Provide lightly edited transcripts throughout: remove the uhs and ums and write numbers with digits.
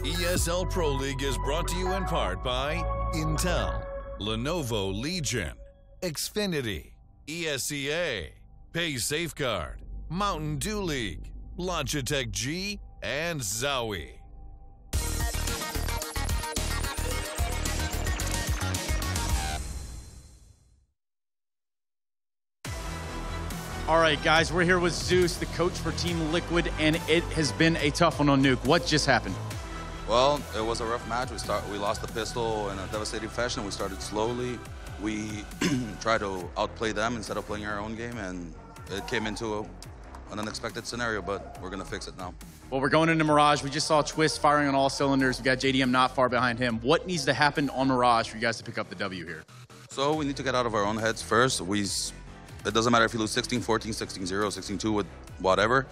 ESL Pro League is brought to you in part by Intel, Lenovo Legion, Xfinity, ESCA, Pay Safeguard, Mountain Dew League, Logitech G, and Zowie. All right, guys, we're here with Zeus, the coach for Team Liquid, and it has been a tough one on Nuke. What just happened? Well, it was a rough match. We lost the pistol in a devastating fashion. We started slowly. We tried to outplay them instead of playing our own game, and it came into an unexpected scenario, but we're going to fix it now. Well, we're going into Mirage. We just saw Twist firing on all cylinders. We got JDM not far behind him. What needs to happen on Mirage for you guys to pick up the W here? So we need to get out of our own heads first. It doesn't matter if you lose 16-14, 16-0, 16-2, with whatever.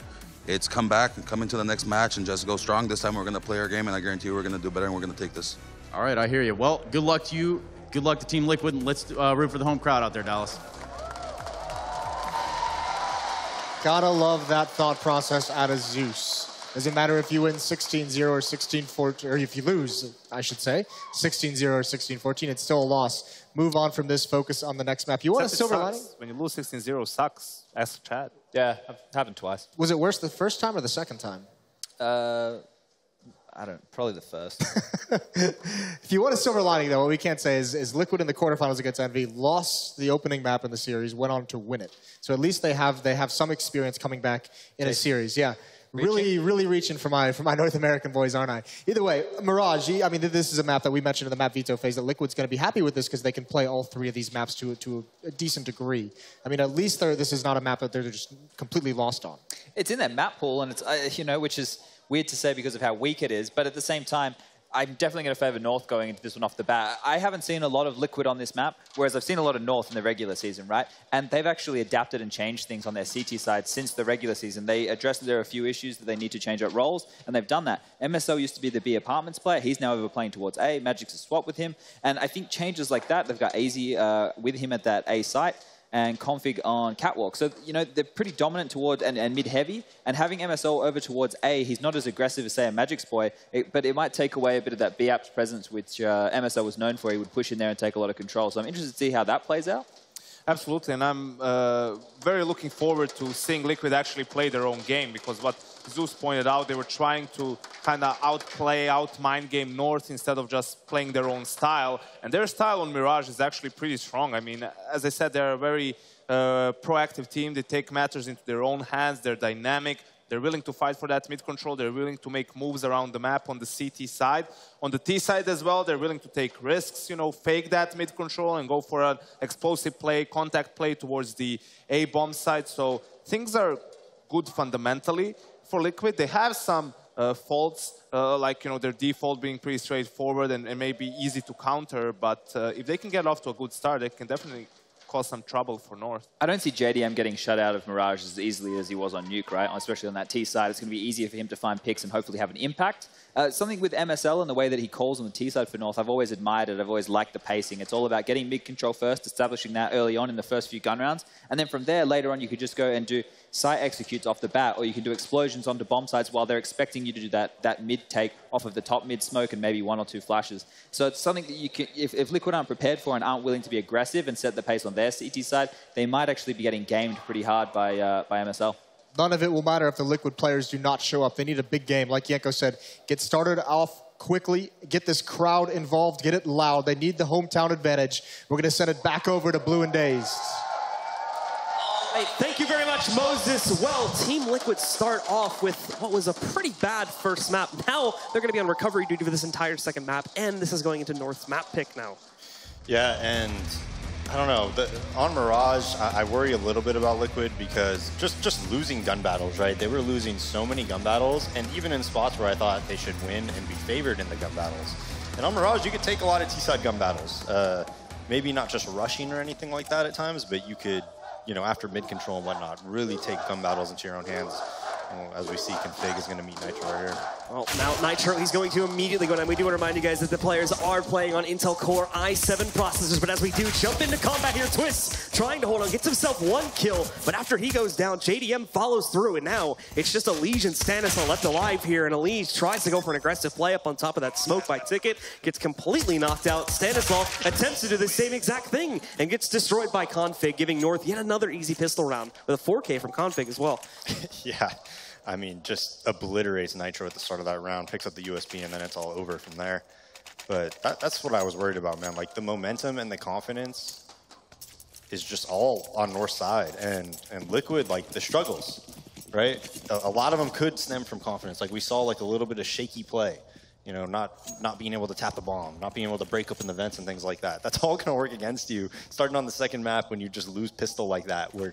It's come back and come into the next match and just go strong. This time we're going to play our game, and I guarantee you we're going to do better, and we're going to take this. All right, I hear you. Well, good luck to you. Good luck to Team Liquid, and let's root for the home crowd out there, Dallas. Gotta love that thought process out of Zeus. Doesn't matter if you win 16-0 or 16-14, or if you lose, I should say, 16-0 or 16-14, it's still a loss. Move on from this, focus on the next map. You want a silver lining? When you lose 16-0, sucks. Ask Chad. Yeah, I've happened twice. Was it worse the first time or the second time? I don't, probably the first. If you want a silver lining, though, what we can't say is Liquid in the quarterfinals against Envy lost the opening map in the series, went on to win it. So at least they have some experience coming back in a series. Yeah. Really reaching for my North American boys, aren't I? Either way, Mirage, I mean, this is a map that we mentioned in the map veto phase that Liquid's going to be happy with this because they can play all three of these maps to a decent degree. I mean, at least this is not a map that they're just completely lost on. It's in their map pool, and it's, you know, which is weird to say because of how weak it is, but at the same time, I'm definitely going to favor North going into this one off the bat. I haven't seen a lot of Liquid on this map, whereas I've seen a lot of North in the regular season, right? And they've actually adapted and changed things on their CT side since the regular season. They addressed that there are a few issues that they need to change up roles, and they've done that. MSL used to be the B Apartments player. He's now over playing towards A. Magic's a swap with him. And I think changes like that, they've got AZ with him at that A site, and Config on Catwalk. So, you know, they're pretty dominant toward and mid-heavy. And having MSL over towards A, he's not as aggressive as, say, a Magic's boy, but it might take away a bit of that B-App's presence, which MSL was known for. He would push in there and take a lot of control. So I'm interested to see how that plays out. Absolutely, and I'm very looking forward to seeing Liquid actually play their own game, because what Zeus pointed out, they were trying to kind of outplay, out-mind game North instead of just playing their own style. And their style on Mirage is actually pretty strong. I mean, as I said, they're a very proactive team. They take matters into their own hands. They're dynamic. They're willing to fight for that mid-control. They're willing to make moves around the map on the CT side. On the T side as well, they're willing to take risks, you know, fake that mid-control and go for an explosive play, contact play towards the A bomb side. So things are good fundamentally for Liquid. They have some faults, like, you know, their default being pretty straightforward and maybe easy to counter. But if they can get off to a good start, they can definitely cause some trouble for North. I don't see JDM getting shut out of Mirage as easily as he was on Nuke, right? Especially on that T side. It's going to be easier for him to find picks and hopefully have an impact. Something with MSL and the way that he calls on the T side for North, I've always admired it. I've always liked the pacing. It's all about getting mid-control first, establishing that early on in the first few gun rounds. And then from there, later on, you could just go and do site executes off the bat, or you can do explosions onto bomb sites while they're expecting you to do that mid-take off of the top mid-smoke and maybe 1 or 2 flashes. So it's something that you can, if Liquid aren't prepared for and aren't willing to be aggressive and set the pace on their CT side, they might actually be getting gamed pretty hard by MSL. None of it will matter if the Liquid players do not show up. They need a big game. Like Yenko said, get started off quickly, get this crowd involved, get it loud. They need the hometown advantage. We're going to send it back over to Blue and Dazed. Hey, thank you very much, Moses. Well, Team Liquid start off with what was a pretty bad first map. Now they're going to be on recovery duty for this entire second map, and this is going into North's map pick now. Yeah, and I don't know. On Mirage, I worry a little bit about Liquid because just losing gun battles, right? They were losing so many gun battles, and even in spots where I thought they should win and be favored in the gun battles. And on Mirage, you could take a lot of T-side gun battles. Maybe not just rushing or anything like that at times, but you could, you know, after mid-control and whatnot, really take gun battles into your own hands. Well, as we see, Config is going to meet Nitro right here. Well, now Nitro, he's going to immediately go down. We do want to remind you guys that the players are playing on Intel Core i7 processors, but as we do jump into combat here, Twist trying to hold on, gets himself 1 kill, but after he goes down, JDM follows through, and now it's just Elige and Stanislaw left alive here, and Elige tries to go for an aggressive play up on top of that smoke by Ticket, gets completely knocked out. Stanislaw attempts to do the same exact thing and gets destroyed by Config, giving North yet another easy pistol round with a 4K from Config as well. Yeah. I mean, just obliterates Nitro at the start of that round, picks up the USB, and then it's all over from there. But that's what I was worried about, man. Like, the momentum and the confidence is just all on North's side. And Liquid, like, the struggles, right? A lot of them could stem from confidence. Like, we saw, like, a little bit of shaky play. You know, not being able to tap the bomb, not being able to break open the vents and things like that. That's all going to work against you, starting on the second map when you just lose pistol like that, where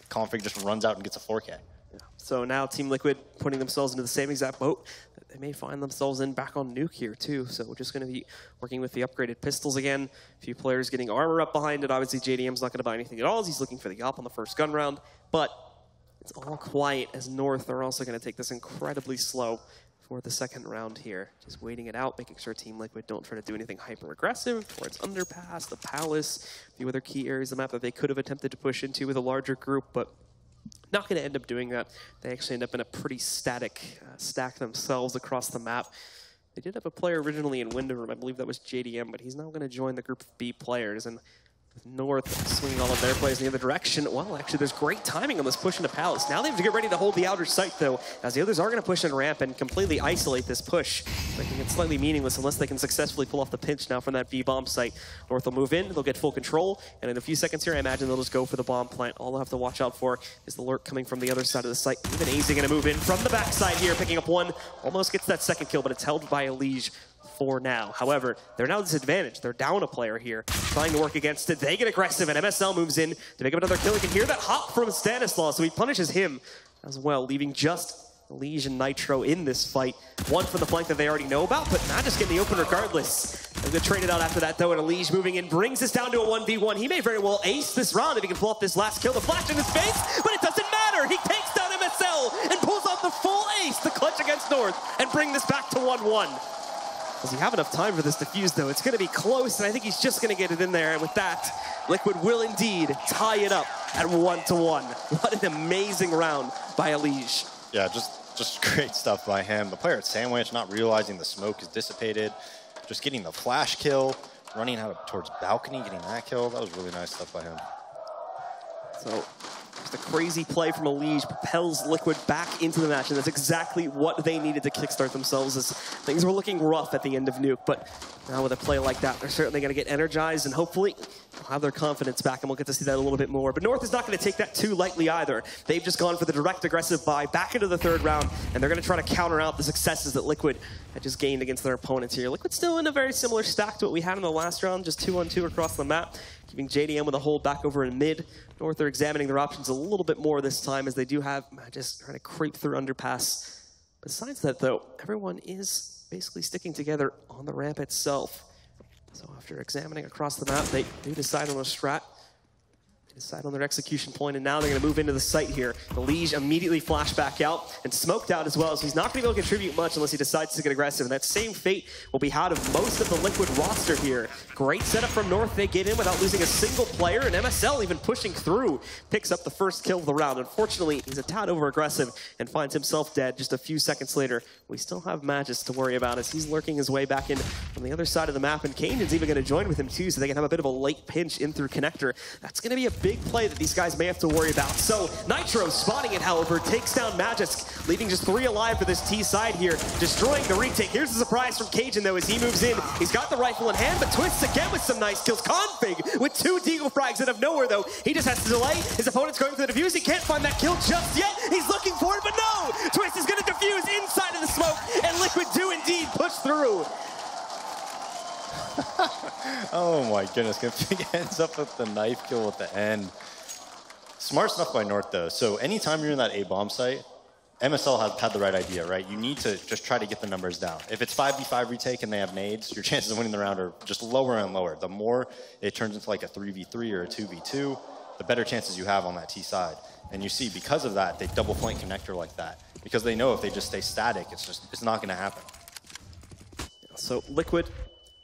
Config just runs out and gets a 4K. So now Team Liquid putting themselves into the same exact boat that they may find themselves in back on Nuke here too. So we're just going to be working with the upgraded pistols again. A few players getting armor up behind it. Obviously JDM's not going to buy anything at all as he's looking for the op on the first gun round. But it's all quiet as North are also going to take this incredibly slow for the second round here. Just waiting it out, making sure Team Liquid don't try to do anything hyper-aggressive towards Underpass, the Palace, a few other key areas of the map that they could have attempted to push into with a larger group, but not going to end up doing that. They actually end up in a pretty static stack themselves across the map. They did have a player originally in window room. I believe that was JDM, but he's now going to join the group of B players. And with North swinging all of their plays in the other direction, well, actually, there's great timing on this push into Palace. Now they have to get ready to hold the outer site, though, as the others are going to push in ramp and completely isolate this push, making it slightly meaningless unless they can successfully pull off the pinch now from that B bomb site. North will move in, they'll get full control, and in a few seconds here, I imagine they'll just go for the bomb plant. All they'll have to watch out for is the lurk coming from the other side of the site. Even AZ going to move in from the backside here, picking up 1, almost gets that second kill, but it's held by Elige for now. However, they're now disadvantaged. They're down a player here, trying to work against it. They get aggressive, and MSL moves in to pick up another kill. You can hear that hop from Stanislaw, so he punishes him as well, leaving just Elige and Nitro in this fight. One from the flank that they already know about, but not just getting the open regardless. They're going to trade it out after that, though, and Elige moving in brings this down to a 1v1. He may very well ace this round if he can pull off this last kill. The flash in his face, but it doesn't matter. He takes down MSL and pulls off the full ace, the clutch against North, and bring this back to 1-1. Does he have enough time for this defuse, though? It's going to be close, and I think he's just going to get it in there. And with that, Liquid will indeed tie it up at 1-1. What an amazing round by Elige. Yeah, just great stuff by him. The player at Sandwich not realizing the smoke is dissipated, just getting the flash kill, running out towards balcony, getting that kill. That was really nice stuff by him. So just a crazy play from Elige propels Liquid back into the match, and that's exactly what they needed to kickstart themselves, as things were looking rough at the end of Nuke. But now with a play like that, they're certainly going to get energized, and hopefully they'll have their confidence back, and we'll get to see that a little bit more. But North is not going to take that too lightly either. They've just gone for the direct aggressive buy back into the third round, and they're going to try to counter out the successes that Liquid had just gained against their opponents here. Liquid still in a very similar stack to what we had in the last round, just 2-on-2 across the map, keeping JDM with a hold back over in mid. North are examining their options a little bit more this time, as they do have just trying to creep through Underpass. Besides that, though, everyone is basically sticking together on the ramp itself. So after examining across the map, they do decide on a strat. Decide on their execution point, and now they're going to move into the site here. Elige immediately flash back out and smoked out as well, so he's not going to be able to contribute much unless he decides to get aggressive, and that same fate will be had of most of the Liquid roster here. Great setup from North. They get in without losing a single player, and MSL even pushing through picks up the first kill of the round. Unfortunately, he's a tad over aggressive and finds himself dead just a few seconds later. We still have Magis to worry about as he's lurking his way back in from the other side of the map, and Cajun's even going to join with him too, so they can have a bit of a late pinch in through connector. That's going to be a big play that these guys may have to worry about. So Nitro spotting it, however, takes down Magis, leaving just 3 alive for this T side here, destroying the retake. Here's the surprise from Cajun, though, as he moves in. He's got the rifle in hand, but twists again with some nice kills. Config with 2 deagle frags out of nowhere, though. He just has to delay. His opponent's going for the defuse. He can't find that kill just yet. He's looking for it, but no! Twist is going to defuse inside of the smoke, and Liquid do indeed push through. Oh my goodness, Config ends up with the knife kill at the end. Smart stuff by North, though. So anytime you're in that A-bomb site, MSL has had the right idea, right? You need to just try to get the numbers down. If it's 5v5 retake and they have nades, your chances of winning the round are just lower and lower. The more it turns into like a 3v3 or a 2v2, the better chances you have on that T side. And you see, because of that, they double flank connector like that. because they know if they just stay static, it's not going to happen. So Liquid,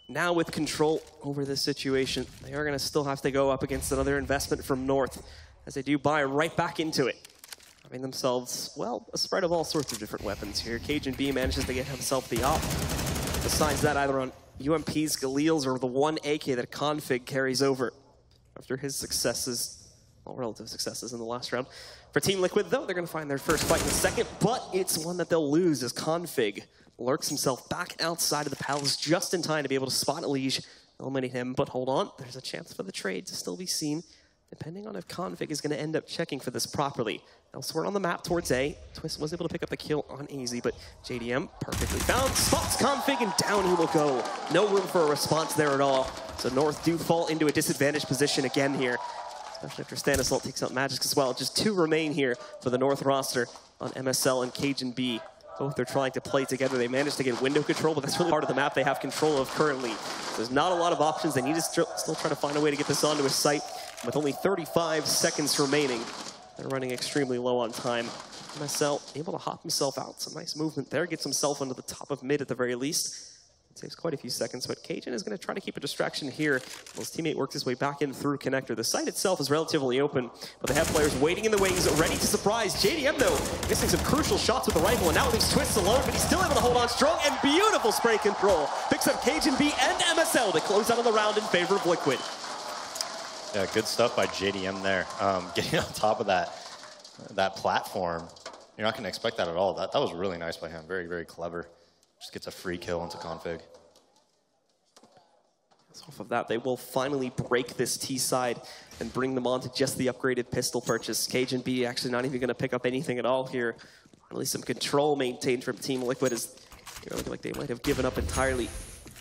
now with control over this situation, they are going to still have to go up against another investment from North, as they do buy right back into it. Having themselves, well, a spread of all sorts of different weapons here. cajunb manages to get himself the op. Besides that, either on UMP's Galil's or the one AK that Config carries over after his successes, well, relative successes in the last round. For Team Liquid, though, they're going to find their first fight in a second, but it's one that they'll lose as Config lurks himself back outside of the palace just in time to be able to spot Elige, eliminate him. But hold on, there's a chance for the trade to still be seen, depending on if Config is going to end up checking for this properly. Elsewhere on the map towards A, Twist was able to pick up the kill on Easy, but JDM perfectly found, spots Config, and down he will go. No room for a response there at all. So North do fall into a disadvantaged position again here, especially after Stanislaw takes out Magic as well. Just 2 remain here for the North roster on MSL and cajunb. Both they're trying to play together. They managed to get window control, but that's really part of the map they have control of currently. There's not a lot of options. They need to still try to find a way to get this onto his site. With only 35 seconds remaining, they're running extremely low on time. MSL able to hop himself out. Some nice movement there. Gets himself into the top of mid at the very least. It saves quite a few seconds, but Cajun is going to try to keep a distraction here while his teammate works his way back in through connector. The site itself is relatively open, but they have players waiting in the wings, ready to surprise. JDM, though, missing some crucial shots with the rifle, and now leaves Twist alone, but he's still able to hold on strong, and beautiful spray control. Picks up cajunb and MSL to close out of the round in favor of Liquid. Yeah, good stuff by JDM there. Getting on top of that platform, you're not going to expect that at all. That was really nice by him. Very, very clever. Just gets a free kill into config. So off of that, they will finally break this T side and bring them on to just the upgraded pistol purchase. cajunb actually not even going to pick up anything at all here. Finally, some control maintained from Team Liquid, as they look like they might have given up entirely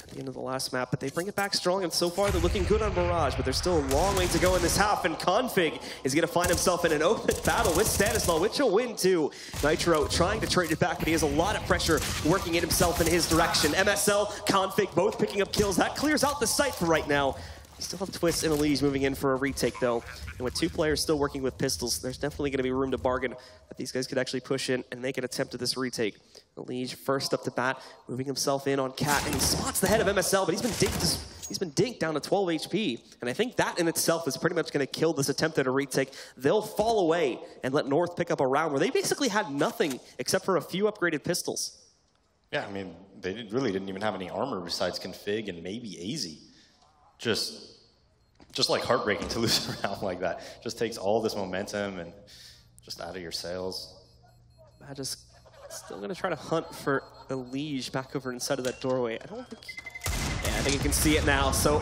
at the end of the last map, but they bring it back strong, and so far they're looking good on Mirage, but there's still a long way to go in this half, and Config is going to find himself in an open battle with Stanislaw, which he'll win too. Nitro trying to trade it back, but he has a lot of pressure working it himself in his direction. MSL, Config both picking up kills. That clears out the site for right now. You still have Twist and Elige moving in for a retake, though. And with 2 players still working with pistols, there's definitely going to be room to bargain that these guys could actually push in and make an attempt at this retake. Elige first up to bat, moving himself in on Cat, and he spots the head of MSL, but he's been dinked down to 12 HP. And I think that in itself is pretty much going to kill this attempt at a retake. They'll fall away and let North pick up a round where they basically had nothing except for a few upgraded pistols. Yeah, I mean, they really didn't even have any armor besides config and maybe AZ. Just like heartbreaking to lose a round like that. Just takes all this momentum and just out of your sails. Just still going to try to hunt for Elige back over inside of that doorway. I think you can see it now. So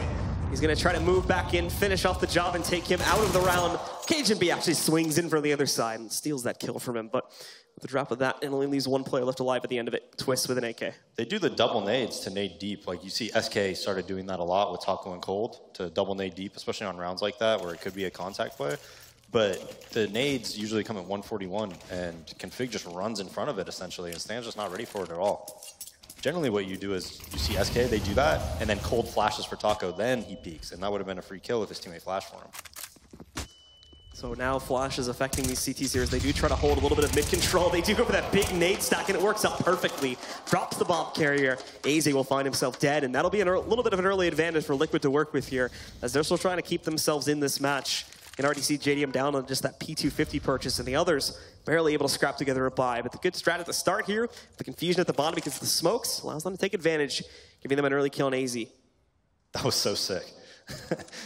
he's going to try to move back in, finish off the job, and take him out of the round. cajunb actually swings in from the other side and steals that kill from him. But with the drop of that, it only leaves 1 player left alive at the end of it. Twist with an AK. They do the double nades to nade deep. Like you see SK started doing that a lot with Taco and Cold to double nade deep, especially on rounds like that where it could be a contact play. But the nades usually come at 141, and config just runs in front of it essentially, and Stan's just not ready for it at all. Generally what you do is you see SK, they do that, and then Cold flashes for Taco, then he peeks, and that would have been a free kill if his teammate flashed for him. So now Flash is affecting these CTs here as they do try to hold a little bit of mid-control. They do go for that big nade stack, and it works out perfectly. Drops the bomb carrier. AZ will find himself dead, and that'll be a little bit of an early advantage for Liquid to work with here, as they're still trying to keep themselves in this match. You can already see JDM down on just that P250 purchase, and the others barely able to scrap together a buy. But the good strat at the start here, the confusion at the bottom because of the smokes, allows them to take advantage, giving them an early kill on AZ. That was so sick.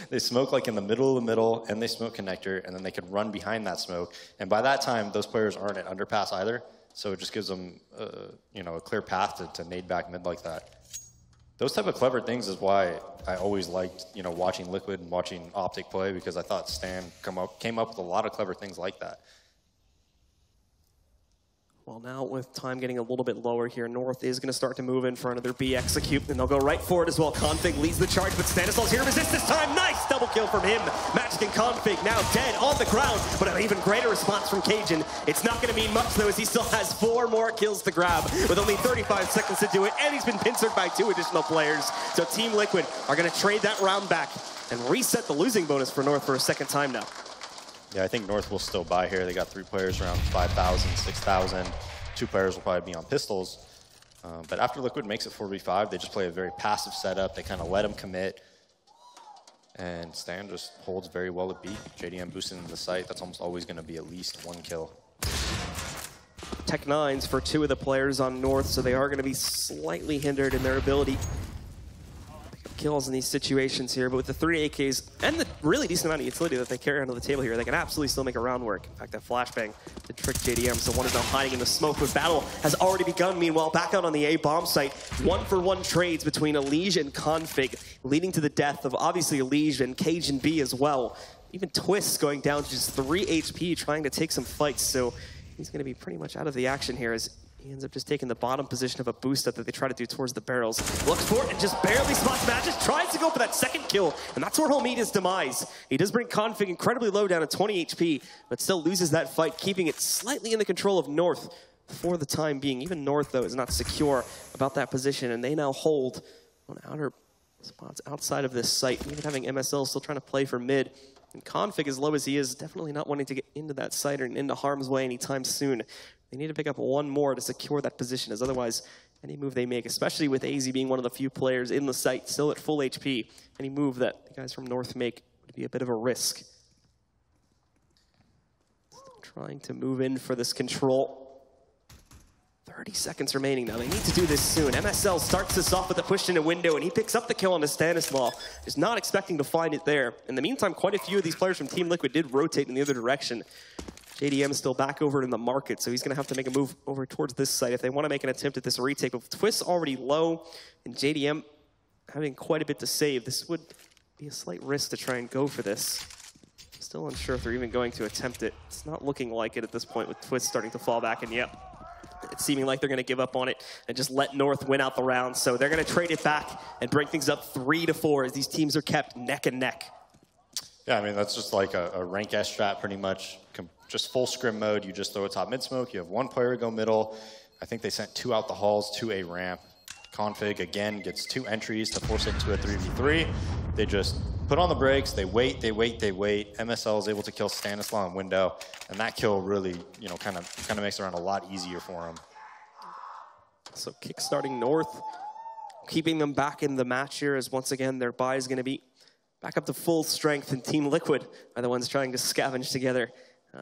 They smoke like in the middle, and they smoke connector, and then they could run behind that smoke. And by that time, those players aren't at underpass either, so it just gives them, a clear path to nade back mid like that. Those type of clever things is why I always liked, watching Liquid and watching Optic play, because I thought Stan came up with a lot of clever things like that. Well, now with time getting a little bit lower here, North is going to start to move in for another B execute, and they'll go right for it as well. Config leads the charge, but Stanislaw's here to resist this time. Nice double kill from him. Magic and Config now dead on the ground, but an even greater response from Cajun. It's not going to mean much, though, as he still has 4 more kills to grab with only 35 seconds to do it, and he's been pincered by 2 additional players. So Team Liquid are going to trade that round back and reset the losing bonus for North for a second time now. Yeah, I think North will still buy here. They got 3 players around 5,000, 6,000. 2 players will probably be on pistols. But after Liquid makes it 4v5, they just play a very passive setup. They kind of let them commit. And Stan just holds very well at B. JDM boosting into the site. That's almost always going to be at least 1 kill. Tech-9s for 2 of the players on North, so they are going to be slightly hindered in their ability to pick up kills in these situations here. But with the 3 AKs and the really decent amount of utility that they carry onto the table here, they can absolutely still make a round work. In fact, that flashbang did trick JDM, so one is now hiding in the smoke, but battle has already begun. Meanwhile, back out on the A bomb site, 1-for-1 trades between Elige and Config, leading to the death of obviously Elige and Cajun B as well. Even Twist going down to just 3 HP, trying to take some fights, so he's going to be pretty much out of the action here as he ends up just taking the bottom position of a boost up that they try to do towards the barrels. Looks for it and just barely spots Magic, tries to go for that second kill, and that's where he'll meet his demise. He does bring Config incredibly low down at 20 HP, but still loses that fight, keeping it slightly in the control of North for the time being. Even North, though, is not secure about that position, and they now hold on outer spots outside of this site, even having MSL still trying to play for mid. And Config, as low as he is, definitely not wanting to get into that site or into harm's way anytime soon. They need to pick up 1 more to secure that position, as otherwise, any move they make, especially with AZ being one of the few players in the site still at full HP, any move that the guys from North make would be a bit of a risk. Still trying to move in for this control. 30 seconds remaining now. They need to do this soon. MSL starts this off with a push in a window, and he picks up the kill on the Stanislaw. Is not expecting to find it there. In the meantime, quite a few of these players from Team Liquid did rotate in the other direction. JDM is still back over in the market, so he's going to have to make a move over towards this site if they want to make an attempt at this retake. But Twist already low, and JDM having quite a bit to save. This would be a slight risk to try and go for this. Still unsure if they're even going to attempt it. It's not looking like it at this point with Twist starting to fall back, and yep. It's seeming like they're going to give up on it and just let North win out the round. So they're going to trade it back and bring things up 3-4 as these teams are kept neck and neck. Yeah, I mean, that's just like a rank S strat pretty much. Just full scrim mode. You just throw a top mid smoke. You have 1 player go middle. I think they sent 2 out the halls to a ramp. Config, again, gets 2 entries to force it into a 3v3. They just put on the brakes. They wait, they wait, they wait. MSL is able to kill Stanislaw in window. And that kill really, you know, kind of makes the round a lot easier for him. So kickstarting North, keeping them back in the match here as once again their buy is going to be back up to full strength, and Team Liquid are the ones trying to scavenge together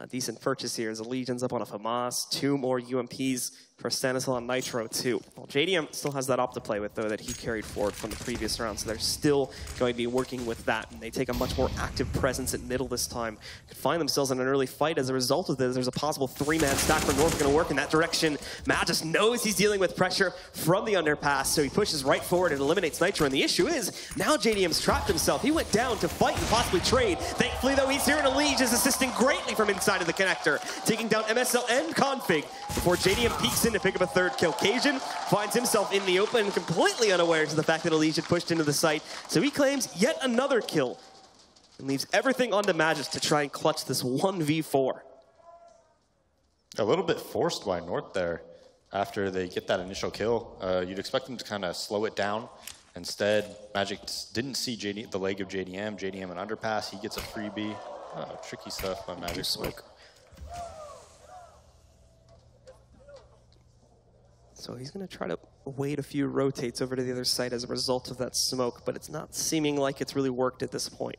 decent purchase here as the Legion's up on a FAMAS, 2 more UMPs for Stanislaw and Nitro too. Well, JDM still has that op to play with though that he carried forward from the previous round, so they're still going to be working with that, and they take a much more active presence at middle this time. Could find themselves in an early fight as a result of this. There's a possible 3-man stack for North going to work in that direction. Magis knows he's dealing with pressure from the underpass, so he pushes right forward and eliminates Nitro, and the issue is now JDM's trapped himself. He went down to fight and possibly trade. Thankfully though, he's here, and Elige is assisting greatly from inside of the connector, taking down MSL and Config before JDM peeks in to pick up a 3rd kill. Cajun finds himself in the open, completely unaware to the fact that Elige had pushed into the site, so he claims yet another kill and leaves everything on to Magis to try and clutch this 1v4. A little bit forced by North there after they get that initial kill. You'd expect them to kind of slow it down. Instead, Magic didn't see the leg of JDM. JDM an underpass, he gets a freebie. Oh, tricky stuff by Magic Smoke. So he's going to try to wait a few rotates over to the other side as a result of that smoke, but it's not seeming like it's really worked at this point.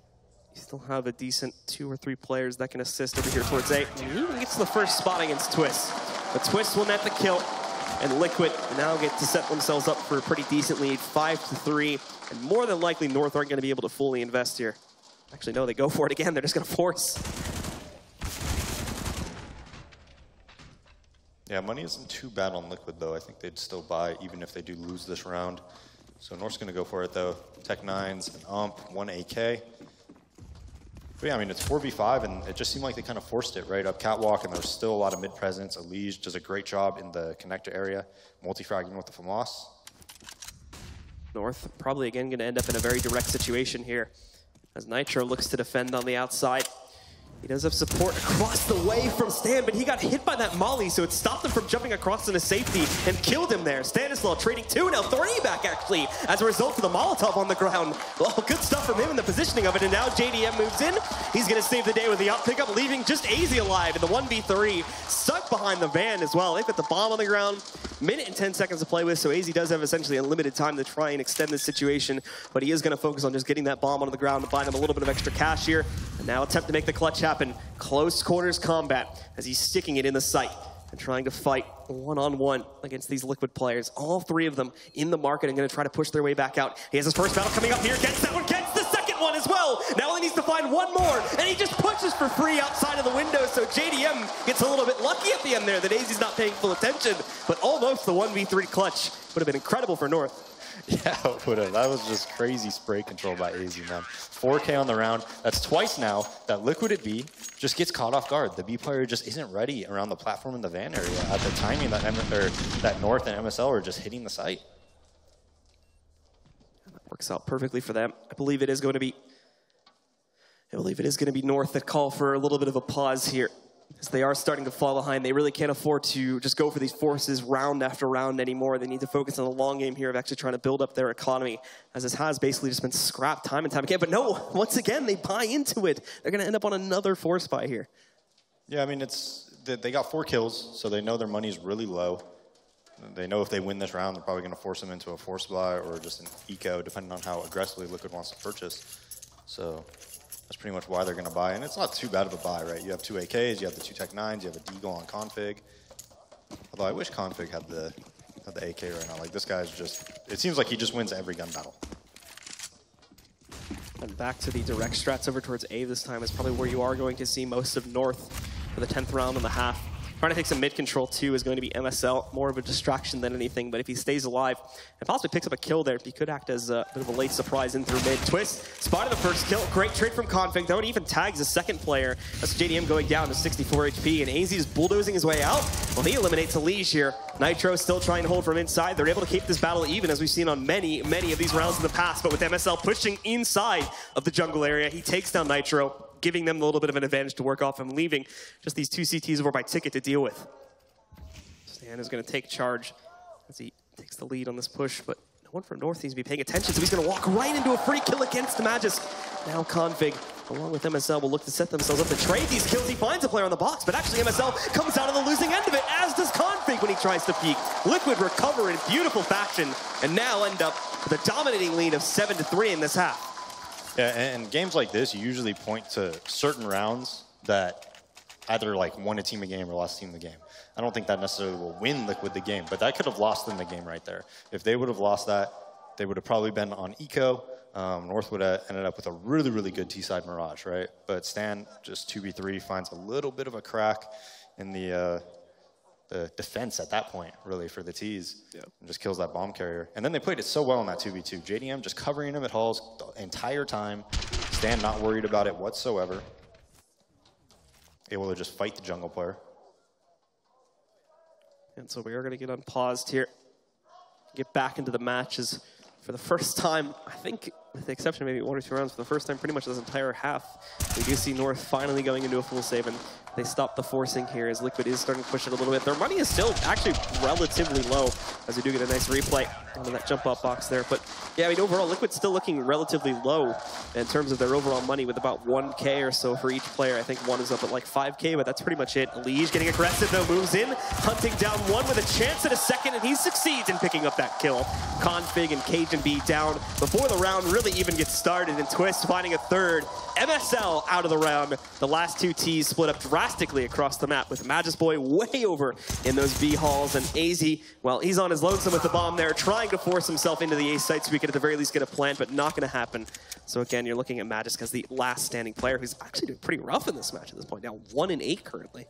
You still have a decent 2 or 3 players that can assist over here towards A. And he even gets the first spot against Twist. But Twist will net the kill, and Liquid now get to set themselves up for a pretty decent lead, 5-3. And more than likely, North aren't going to be able to fully invest here. Actually, no, they go for it again. They're just going to force. Yeah, money isn't too bad on Liquid, though. I think they'd still buy, even if they do lose this round. So North's going to go for it, though. Tech-9s, an UMP, 1 AK. But yeah, I mean, it's 4v5, and it just seemed like they kind of forced it right up catwalk, and there's still a lot of mid-presence. Elige does a great job in the connector area, multi-fragging with the FAMAS. North probably, again, going to end up in a very direct situation here as Nitro looks to defend on the outside. He does have support across the way from Stan, but he got hit by that molly, so it stopped him from jumping across into safety and killed him there. Stanislaw trading 2, now 3 back, actually, as a result of the Molotov on the ground. Well, good stuff from him in the positioning of it, and now JDM moves in. He's going to save the day with the up pickup, leaving just AZ alive in the 1v3, stuck behind the van as well. They've got the bomb on the ground, minute and 10 seconds to play with, so AZ does have essentially unlimited time to try and extend this situation, but he is going to focus on just getting that bomb onto the ground to buy them a little bit of extra cash here, and now attempt to make the clutch happen. Close quarters combat as he's sticking it in the sight and trying to fight one-on-one against these Liquid players. All 3 of them in the market and going to try to push their way back out. He has his first battle coming up here, gets that one, gets the second one as well. Now he needs to find one more, and he just pushes for free outside of the window, so JDM gets a little bit lucky at the end there that AZ's not paying full attention, but almost the 1v3 clutch would have been incredible for North. Yeah, it would have. That was just crazy spray control by AZ, man. 4K on the round. That's twice now that Liquid at B just gets caught off guard. The B player just isn't ready around the platform in the van area at the timing that that North and MSL are just hitting the site. That works out perfectly for them. I believe it is going to be North that call for a little bit of a pause here, as they are starting to fall behind. They really can't afford to just go for these forces round after round anymore. They need to focus on the long game here of actually trying to build up their economy, as this has basically just been scrapped time and time again. But no, once again, they buy into it. They're going to end up on another force buy here. Yeah, I mean, they got 4 kills, so they know their money's really low. They know if they win this round, they're probably going to force them into a force buy or just an eco, depending on how aggressively Liquid wants to purchase. So that's pretty much why they're going to buy. And it's not too bad of a buy, right? You have 2 AKs, you have the 2 Tech 9s, you have a Deagle on Config. Although I wish Config had the AK right now. Like, this guy's just, it seems like he just wins every gun battle. And back to the direct strats over towards A this time is probably where you are going to see most of North for the 10th round and the half. Trying to take some mid control too is going to be MSL, more of a distraction than anything, but if he stays alive and possibly picks up a kill there, he could act as a bit of a late surprise in through mid. Twist, spotted the first kill, great trade from Config, though, and even tags the second player. That's JDM going down to 64 HP, and AZ is bulldozing his way out. Well, he eliminates Elige here. Nitro still trying to hold from inside. They're able to keep this battle even, as we've seen on many of these rounds in the past, but with MSL pushing inside of the jungle area, he takes down Nitro, giving them a little bit of an advantage to work off and leaving just these 2 CTs over by Ticket to deal with. Stan is going to take charge as he takes the lead on this push, but no one from North needs to be paying attention, so he's going to walk right into a free kill against the Magisk. Now Config, along with MSL, will look to set themselves up to trade these kills. He finds a player on the box, but actually MSL comes out on the losing end of it, as does Config when he tries to peek. Liquid recover in beautiful fashion, and now end up with a dominating lead of 7-3 in this half. Yeah, and games like this, you usually point to certain rounds that either like won a team a game or lost a team the game. I don't think that necessarily will win Liquid the game, but that could have lost them the game right there. If they would have lost that, they would have probably been on eco. North would have ended up with a really, really good T-side Mirage, right? But Stan, just 2v3, finds a little bit of a crack in the defense at that point, really, for the T's. Yep. And just kills that bomb carrier. And then they played it so well in that 2v2. JDM just covering him at halls the entire time. Stan not worried about it whatsoever. Able to just fight the jungle player. And so we are going to get unpaused here. Get back into the matches for the first time, I think, with the exception of maybe 1 or 2 rounds, for the first time pretty much this entire half. We do see North finally going into a full save, and they stop the forcing here as Liquid is starting to push it a little bit. Their money is still actually relatively low, as we do get a nice replay onto that jump up box there. But yeah, I mean, overall, Liquid's still looking relatively low in terms of their overall money, with about 1K or so for each player. I think one is up at like 5K, but that's pretty much it. Elige getting aggressive though, moves in, hunting down one with a chance at a second, and he succeeds in picking up that kill. Config and Cajun B down before the round really even gets started, and Twist finding a third. MSL out of the round. The last 2 Ts split up drastically across the map, with Magisk Boy way over in those B halls, and AZ, well, he's on his lonesome with the bomb there, trying to force himself into the A site so we could at the very least get a plant, but not going to happen. So again, you're looking at Magisk as the last standing player, who's actually doing pretty rough in this match at this point. Now 1-8 currently.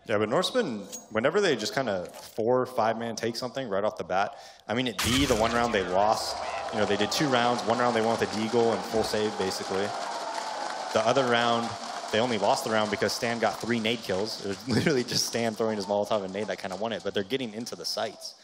Yeah, but Norseman, whenever they just kind of 4 or 5-man take something right off the bat, I mean, at B, the 1 round they lost, you know, they did 2 rounds. 1 round they won with a Deagle and full save, basically. The other round, they only lost the round because Stan got 3 nade kills. It was literally just Stan throwing his Molotov and nade that kind of won it, but they're getting into the sites.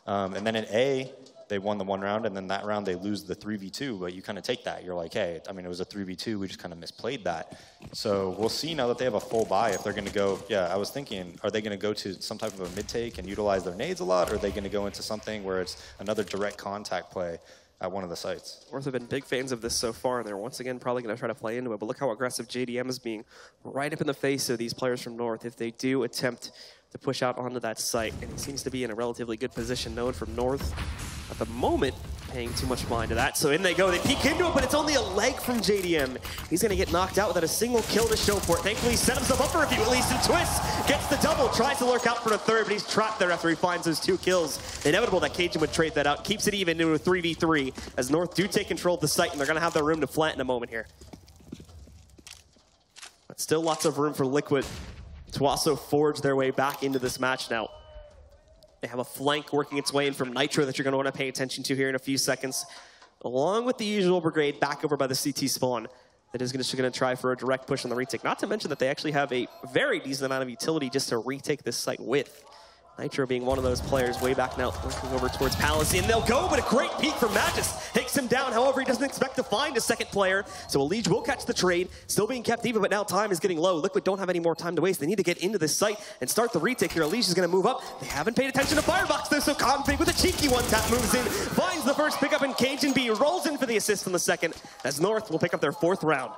And then at A, they won the 1 round, and then that round they lose the 3v2, but you kind of take that. You're like, hey, I mean, it was a 3v2, we just kind of misplayed that. So we'll see now that they have a full buy if they're going to go, I was thinking, are they going to go to some type of a mid-take and utilize their nades a lot, or are they going to go into something where it's another direct contact play at one of the sites? North have been big fans of this so far, and they're once again probably going to try to play into it. But look how aggressive JDM is being right up in the face of these players from North if they do attempt to push out onto that site. And he seems to be in a relatively good position. No one from North at the moment paying too much mind to that. So in they go. They peek into it, but it's only a leg from JDM. He's going to get knocked out without a single kill to show for it. Thankfully, he set himself up for a few, at least, and Twist gets the double. Tries to lurk out for a third, but he's trapped there after he finds those 2 kills. Inevitable that Cajun would trade that out. Keeps it even into a 3v3 as North do take control of the site, and they're going to have their room to flat in a moment here. But still lots of room for Liquid to also forge their way back into this match now. They have a flank working its way in from Nitro that you're going to want to pay attention to here in a few seconds, along with the usual brigade back over by the CT spawn that is going to try for a direct push on the retake. Not to mention that they actually have a very decent amount of utility just to retake this site with. Nitro being one of those players way back now, looking over towards Palace, and they'll go, but a great peek from Magus takes him down. However, he doesn't expect to find a second player, so Elige will catch the trade. Still being kept even, but now time is getting low. Liquid don't have any more time to waste. They need to get into this site and start the retake here. Elige is going to move up. They haven't paid attention to Firebox though, so Config with a cheeky one-tap moves in, finds the first pickup, and Cajun B rolls in for the assist on the second, as North will pick up their 4th round.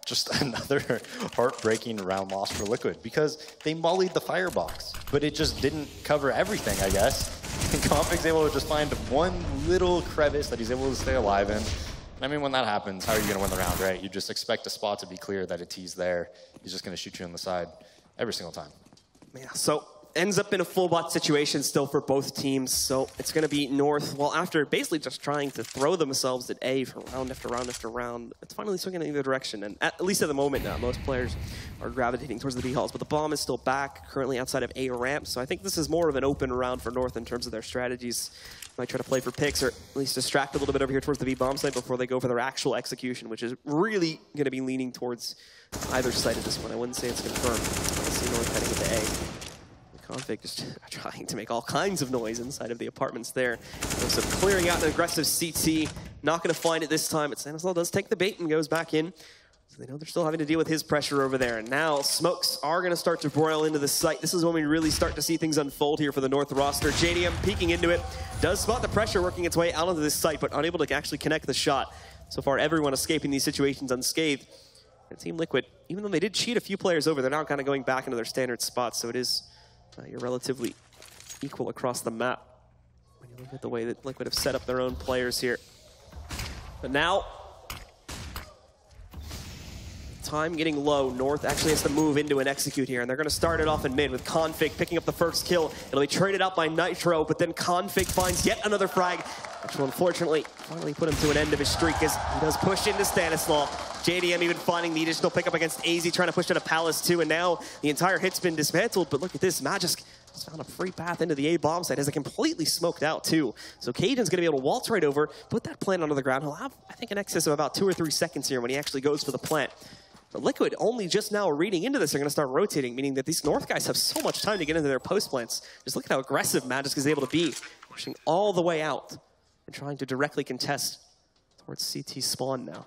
Just another heartbreaking round loss for Liquid because they mollied the firebox, but it just didn't cover everything, I guess. And Config's able to just find one little crevice that he's able to stay alive in. And I mean, when that happens, how are you going to win the round, right? You just expect a spot to be clear that a T's there. He's just going to shoot you on the side every single time. Yeah, so ends up in a full bot situation still for both teams. So it's going to be North, well, after basically just trying to throw themselves at A for round after round after round, it's finally swinging in either direction. And at least at the moment now, most players are gravitating towards the B halls, but the bomb is still back, currently outside of A ramp. So I think this is more of an open round for North in terms of their strategies. Might try to play for picks or at least distract a little bit over here towards the B bomb site before they go for their actual execution, which is really going to be leaning towards either side of this one. I wouldn't say it's confirmed. I see North heading into A. Config just trying to make all kinds of noise inside of the apartments there. So clearing out an aggressive CT. Not going to find it this time, but Stanislav does take the bait and goes back in. So they know they're still having to deal with his pressure over there. And now smokes are going to start to broil into the site. This is when we really start to see things unfold here for the North roster. JDM peeking into it. Does spot the pressure working its way out onto this site, but unable to actually connect the shot. So far, everyone escaping these situations unscathed. And Team Liquid, even though they did cheat a few players over, they're now kind of going back into their standard spots. So it is... you're relatively equal across the map when you look at the way that Liquid have set up their own players here. But now, time getting low. North actually has to move into and execute here, and they're going to start it off in mid with Config picking up the first kill. It'll be traded out by Nitro, but then Config finds yet another frag, which will unfortunately finally put him to an end of his streak as he does push into Stanislav. JDM even finding the additional pickup against AZ, trying to push it to Palace too, and now the entire hit's been dismantled, but look at this, Magisk just found a free path into the A bomb site, has it completely smoked out too. So Cajun's gonna be able to waltz right over, put that plant onto the ground. He'll have, I think, an excess of about 2 or 3 seconds here when he actually goes for the plant. But Liquid only just now reading into this, they're gonna start rotating, meaning that these North guys have so much time to get into their post plants. Just look at how aggressive Magisk is able to be, pushing all the way out and trying to directly contest towards CT spawn now.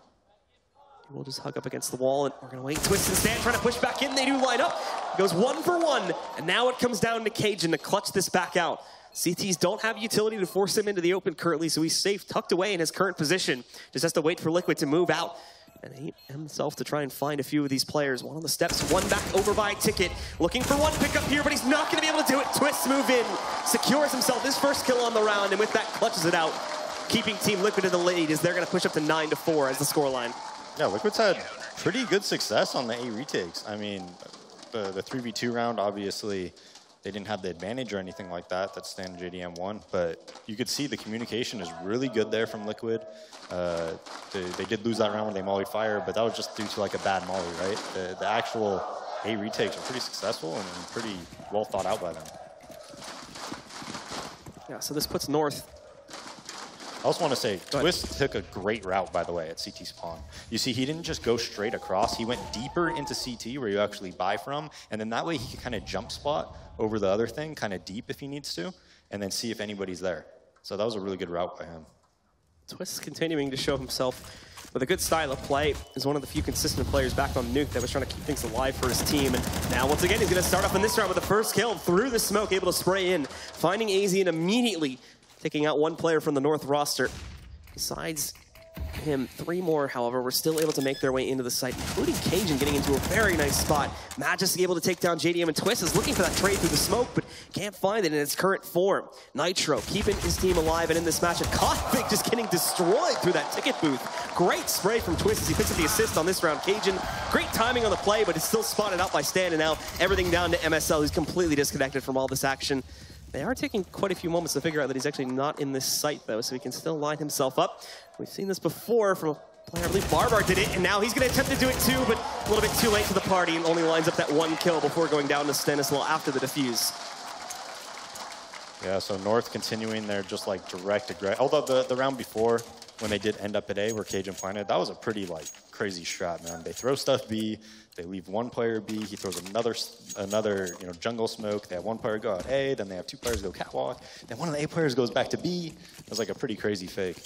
We'll just hug up against the wall, and we're going to wait. Twist and stand, trying to push back in. They do line up. It goes 1 for 1, and now it comes down to Cajun to clutch this back out. CTs don't have utility to force him into the open currently, so he's safe, tucked away in his current position. Just has to wait for Liquid to move out. And he himself to try and find a few of these players. One on the steps, one back over by Ticket. Looking for one pickup here, but he's not going to be able to do it. Twist move in, secures himself his first kill on the round, and with that clutches it out. Keeping Team Liquid in the lead as they're going to push up to 9-4 as the scoreline. Yeah, Liquid's had pretty good success on the A retakes. I mean, the 3v2 round, obviously, they didn't have the advantage or anything like that. That's Stan and JDM won. But you could see the communication is really good there from Liquid. They did lose that round when they molly fire, but that was just due to like a bad molly, right? The actual A retakes are pretty successful and pretty well thought out by them. Yeah, so this puts North. I also want to say, Twist took a great route, by the way, at CT spawn. You see, he didn't just go straight across. He went deeper into CT, where you actually buy from, and then that way he can kind of jump spot over the other thing, kind of deep if he needs to, and then see if anybody's there. So that was a really good route by him. Twist continuing to show himself with a good style of play. Is one of the few consistent players back on Nuke that was trying to keep things alive for his team. And now, once again, he's going to start off in this round with the first kill through the smoke, able to spray in, finding AZ and immediately taking out one player from the North roster. Besides him, 3 more, however, were still able to make their way into the site, including Cajun getting into a very nice spot. Magus able to take down JDM, and Twist is looking for that trade through the smoke, but can't find it in its current form. Nitro keeping his team alive, and in this match, Config just getting destroyed through that ticket booth. Great spray from Twist as he picks up the assist on this round. Cajun, great timing on the play, but it's still spotted out by Stan, and now everything down to MSL, who's completely disconnected from all this action. They are taking quite a few moments to figure out that he's actually not in this site, though, so he can still line himself up. We've seen this before from a player, I believe Barbar did it, and now he's going to attempt to do it too, but a little bit too late to the party, and only lines up that 1 kill before going down to Stanislau after the defuse. Yeah, so North continuing their just like direct aggression. Although the round before, when they did end up at A, where Cajun planted, that was a pretty like crazy strat, man. They throw stuff B, they leave 1 player B, he throws another jungle smoke. They have 1 player go out A, then they have 2 players go catwalk, then one of the A players goes back to B. It was like a pretty crazy fake.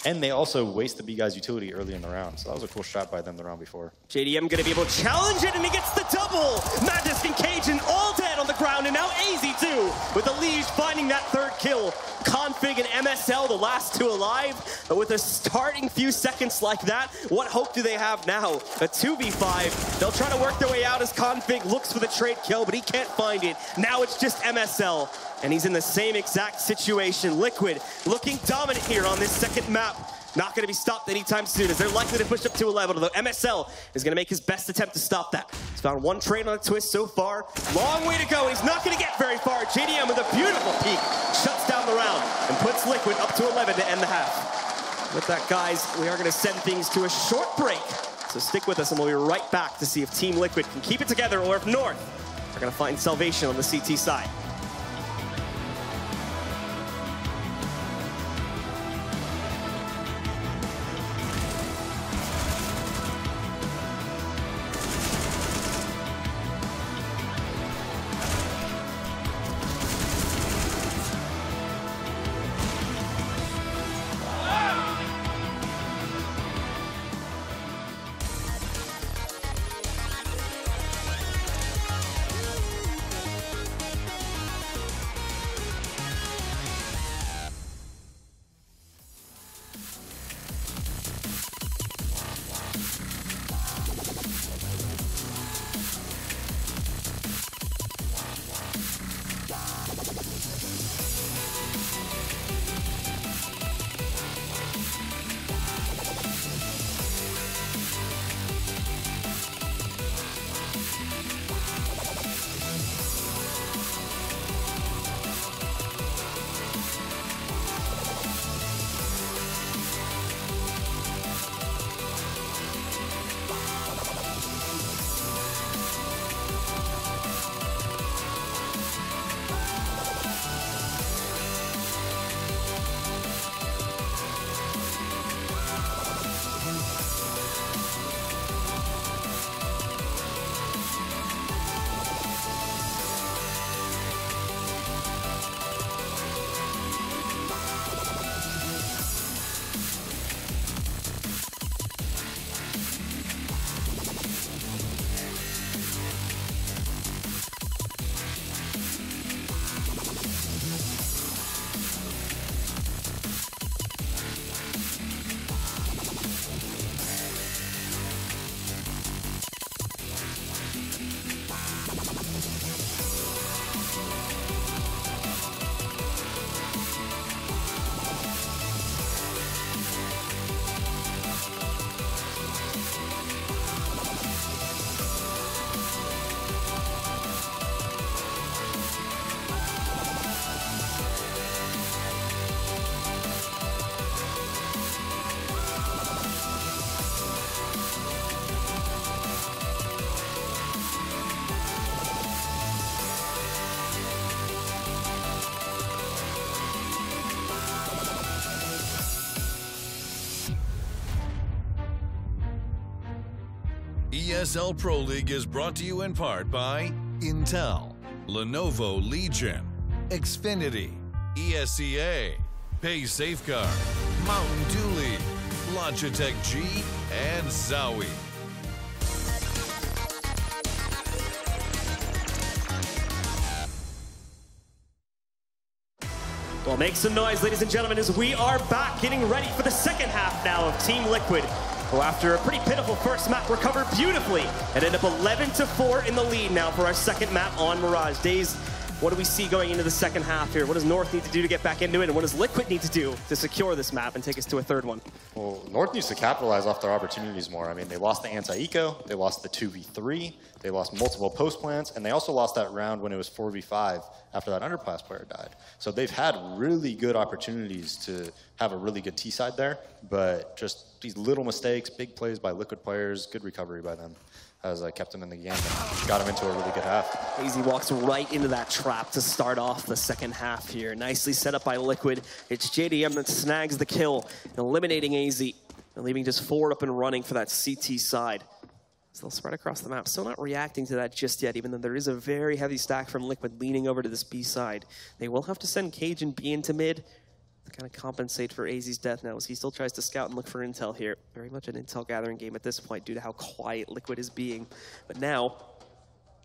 And they also waste the B guy's utility early in the round, so that was a cool shot by them the round before. JDM gonna be able to challenge it, and he gets the double! Magisk and Cajun all dead on the ground, and now AZ too, with the Liege finding that 3rd kill. Config and MSL, the last 2 alive, but with a starting few seconds like that, what hope do they have now? A 2v5, they'll try to work their way out as Config looks for the trade kill, but he can't find it. Now it's just MSL, and he's in the same exact situation. Liquid looking dominant here on this second map. Not going to be stopped anytime soon, as they're likely to push up to 11, although MSL is going to make his best attempt to stop that. He's found 1 trade on a Twist so far. Long way to go, and he's not going to get very far. JDM with a beautiful peek shuts down the round and puts Liquid up to 11 to end the half. With that, guys, we are going to send things to a short break. So stick with us, and we'll be right back to see if Team Liquid can keep it together, or if North are going to find salvation on the CT side. ESL Pro League is brought to you in part by Intel, Lenovo Legion, Xfinity, ESEA, Pay Safeguard, Mountain Dew League, Logitech G, and Zowie. Well, make some noise, ladies and gentlemen, as we are back getting ready for the second half now of Team Liquid, who after a pretty pitiful first map recovered beautifully and end up 11-4 in the lead now for our second map on Mirage. Days, what do we see going into the second half here? What does North need to do to get back into it, and what does Liquid need to do to secure this map and take us to a third one? Well, North needs to capitalize off their opportunities more. I mean, they lost the anti-eco, they lost the 2v3, they lost multiple post plants, and they also lost that round when it was 4v5 after that underclass player died. So they've had really good opportunities to have a really good T-side there, but just these little mistakes, big plays by Liquid players, good recovery by them has kept them in the game and got them into a really good half. AZ walks right into that trap to start off the second half here. Nicely set up by Liquid. It's JDM that snags the kill, eliminating AZ and leaving just 4 up and running for that CT side. So they'll spread across the map. Still not reacting to that just yet, even though there is a very heavy stack from Liquid leaning over to this B side. They will have to send Cage and B into mid to kind of compensate for AZ's death now, as he still tries to scout and look for intel here. Very much an intel gathering game at this point due to how quiet Liquid is being. But now,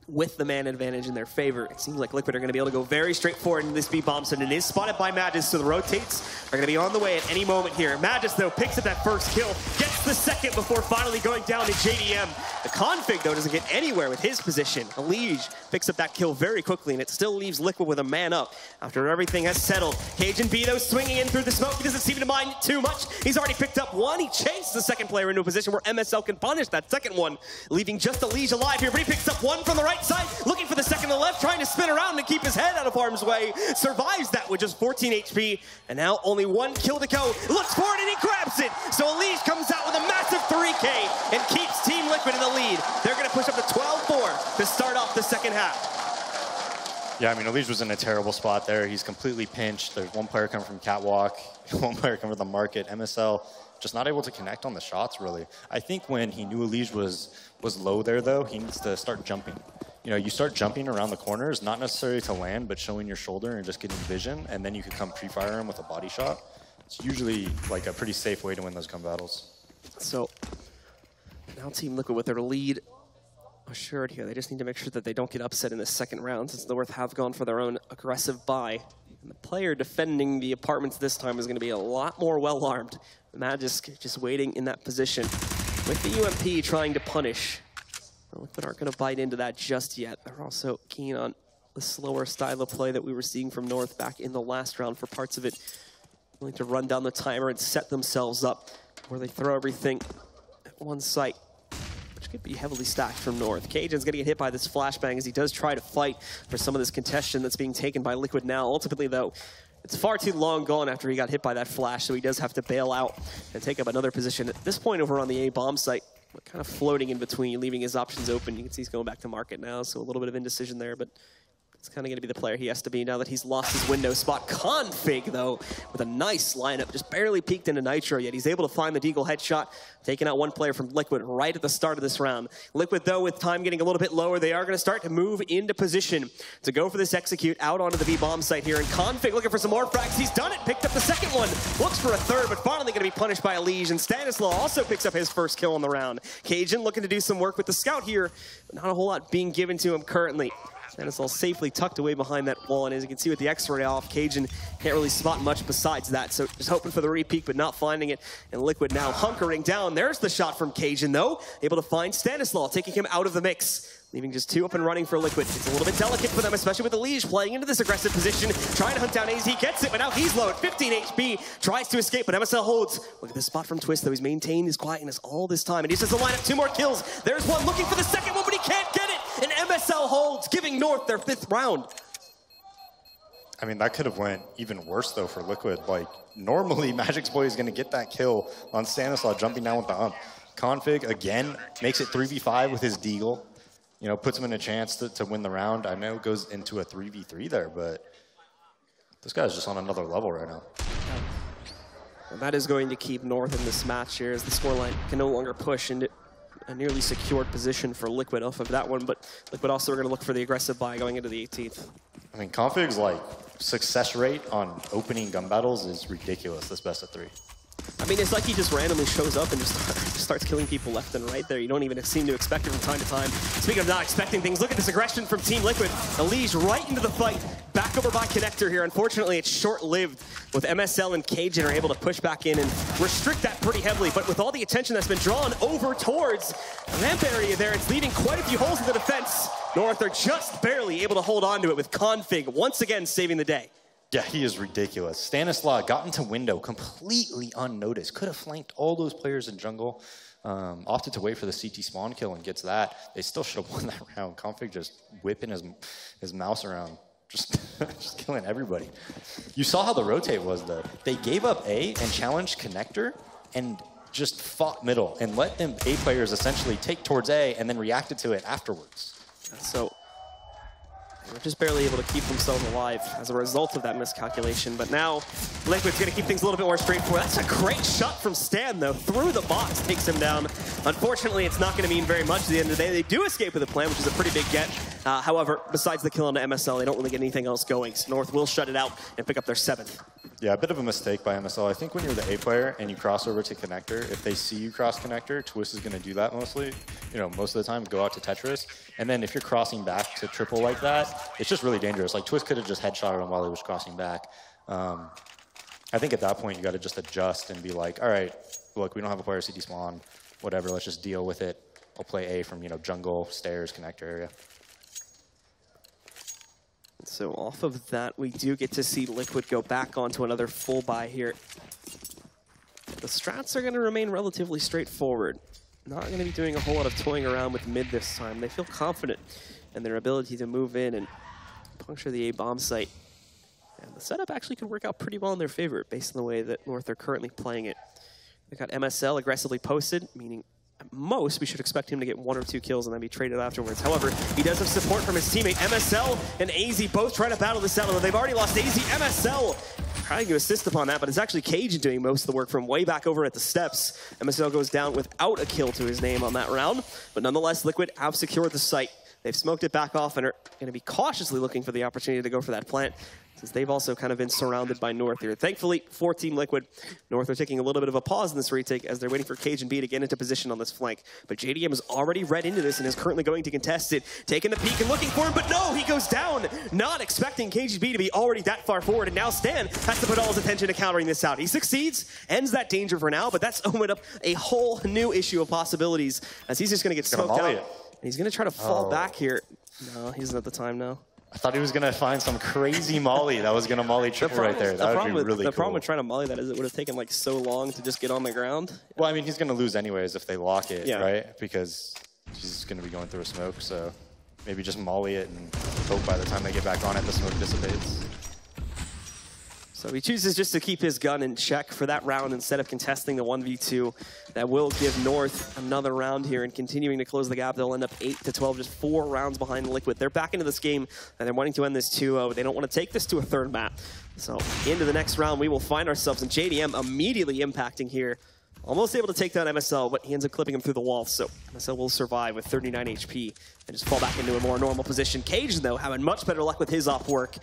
with the man advantage in their favor, it seems like Liquid are going to be able to go very straightforward in this B bomb site, and it is spotted by Magus, so the rotates are going to be on the way at any moment here. Magus, though, picks up that first kill, gets the second before finally going down to JDM. The config, though, doesn't get anywhere with his position. Elige picks up that kill very quickly, and it still leaves Liquid with a man up after everything has settled. Cage and B, though, swinging in through the smoke. He doesn't seem to mind too much. He's already picked up one. He chased the second player into a position where MSL can punish that second one, leaving just Elige alive here, but he picks up one from the right side, looking for the second to the left, trying to spin around and keep his head out of harm's way. Survives that with just 14 HP, and now only 1 kill to go. Looks for it, and he grabs it. So Elige comes out with a massive 3K and keeps Team Liquid in the lead. They're going to push up to 12-4 to start off the second half. Yeah, I mean, Elige was in a terrible spot there. He's completely pinched. There's one player coming from Catwalk, one player coming from the market. MSL just not able to connect on the shots, really. I think when he knew Elige was low there, though, he needs to start jumping. You know, you start jumping around the corners, not necessarily to land, but showing your shoulder and just getting vision, and then you can come pre-fire him with a body shot. It's usually like a pretty safe way to win those gun battles. So now Team Liquid with their lead assured here. They just need to make sure that they don't get upset in the second round, since the North have gone for their own aggressive buy. And the player defending the apartments this time is going to be a lot more well-armed. Magisk just waiting in that position with the UMP trying to punish. Liquid aren't going to bite into that just yet. They're also keen on the slower style of play that we were seeing from North back in the last round for parts of it. Willing to run down the timer and set themselves up where they throw everything at one site, which could be heavily stacked from North. Cajun's going to get hit by this flashbang as he does try to fight for some of this contention that's being taken by Liquid now. Ultimately, though, it's far too long gone after he got hit by that flash, so he does have to bail out and take up another position. At this point over on the A bomb site, kind of floating in between, leaving his options open. You can see he's going back to market now, so a little bit of indecision there, but it's kind of going to be the player he has to be now that he's lost his window spot. Config, though, with a nice lineup, just barely peeked into Nitro, yet he's able to find the Deagle headshot, taking out one player from Liquid right at the start of this round. Liquid, though, with time getting a little bit lower, they are going to start to move into position to go for this execute out onto the B bomb site here. And Config looking for some more frags. He's done it, picked up the second one, looks for a third, but finally going to be punished by Elige. And Stanislaw also picks up his first kill on the round. Cajun looking to do some work with the scout here, but not a whole lot being given to him currently. Stanislaw safely tucked away behind that wall, and as you can see with the X-ray off, Cajun can't really spot much besides that, so just hoping for the repeat, but not finding it, and Liquid now hunkering down. There's the shot from Cajun, though, able to find Stanislaw, taking him out of the mix, leaving just 2 up and running for Liquid. It's a little bit delicate for them, especially with Elige playing into this aggressive position, trying to hunt down AZ. He gets it, but now he's low at 15 HP, tries to escape, but MSL holds. Look at this spot from Twist, though. He's maintained his quietness all this time, and he just has to line up 2 more kills. There's one looking for the second one, but he can't get it, and MSL holds, giving North their 5th round. I mean, that could have went even worse, though, for Liquid. Like, normally, Magic's Boy is going to get that kill on Stanislaw jumping down with the hump. Config, again, makes it 3v5 with his Deagle. You know, puts him in a chance to win the round. I know it goes into a 3v3 there, but this guy's just on another level right now. And that is going to keep North in this match here, as the scoreline can no longer push into a nearly secured position for Liquid off of that one, but Liquid also are going to look for the aggressive buy going into the 18th. I mean, Config's like success rate on opening gun battles is ridiculous. This best of 3. I mean, it's like he just randomly shows up and just starts killing people left and right there. You don't even seem to expect it from time to time. Speaking of not expecting things, look at this aggression from Team Liquid. Elige right into the fight. Back over by Connector here. Unfortunately, it's short-lived with MSL and Cajun are able to push back in and restrict that pretty heavily. But with all the attention that's been drawn over towards the ramp area there, it's leaving quite a few holes in the defense. North are just barely able to hold on to it with Config once again saving the day. Yeah, he is ridiculous. Stanislaw got into window completely unnoticed. Could have flanked all those players in jungle. Opted to wait for the CT spawn kill and gets that. They still should have won that round. Config just whipping his mouse around. Just killing everybody. You saw how the rotate was, though. They gave up A and challenged Connector and just fought middle and let them A players essentially take towards A and then reacted to it afterwards. So they're just barely able to keep themselves alive as a result of that miscalculation. But now Liquid's going to keep things a little bit more straightforward. That's a great shot from Stan, though. Through the box, takes him down. Unfortunately, it's not going to mean very much at the end of the day. They do escape with a plan, which is a pretty big get. However, besides the kill on the MSL, they don't really get anything else going. So North will shut it out and pick up their 7th. Yeah, a bit of a mistake by MSL. I think when you're the A player and you cross over to Connector, if they see you cross Connector, Twist is going to do that mostly. You know, most of the time, go out to Tetris. And then if you're crossing back to triple like that, it's just really dangerous. Like, Twist could have just headshotted him while he was crossing back. I think at that point, you got to just adjust and be like, all right, look, we don't have a player CT spawn, whatever, let's just deal with it. I'll play A from, you know, jungle, stairs, Connector area. So off of that, we do get to see Liquid go back onto another full buy here. The strats are going to remain relatively straightforward. Not going to be doing a whole lot of toying around with mid this time. They feel confident in their ability to move in and puncture the A bomb site. And the setup actually could work out pretty well in their favor based on the way that North are currently playing it. They got MSL aggressively posted, meaning at most, we should expect him to get 1 or 2 kills and then be traded afterwards. However, he does have support from his teammate. MSL and AZ both trying to battle this out, although they've already lost AZ. MSL trying to assist upon that, but it's actually Cajun doing most of the work from way back over at the steps. MSL goes down without a kill to his name on that round, but nonetheless, Liquid have secured the site. They've smoked it back off and are going to be cautiously looking for the opportunity to go for that plant, since they've also kind of been surrounded by North here. Thankfully, for Team Liquid, North are taking a little bit of a pause in this retake as they're waiting for Cajun B to get into position on this flank. But JDM is already read into this and is currently going to contest it. Taking the peek and looking for him, but no, he goes down. Not expecting Cajun B to be already that far forward, and now Stan has to put all his attention to countering this out. He succeeds, ends that danger for now, but that's opened up a whole new issue of possibilities as he's just going to get smoked out. And he's going to try to fall back here. No, he doesn't have the time now. I thought he was going to find some crazy molly that was going to molly triple right there. That would be really cool. The problem with trying to molly that is it would have taken like so long to just get on the ground. Well, I mean, he's going to lose anyways if they lock it, right? Because he's going to be going through a smoke, so maybe just molly it and hope by the time they get back on it, the smoke dissipates. So he chooses just to keep his gun in check for that round instead of contesting the 1v2. That will give North another round here and continuing to close the gap. They'll end up 8-12, just 4 rounds behind Liquid. They're back into this game and they're wanting to end this 2-0. They don't want to take this to a 3rd map. So into the next round, we will find ourselves in JDM immediately impacting here. Almost able to take down MSL, but he ends up clipping him through the wall. So MSL will survive with 39 HP and just fall back into a more normal position. Cajun, though, having much better luck with his op work.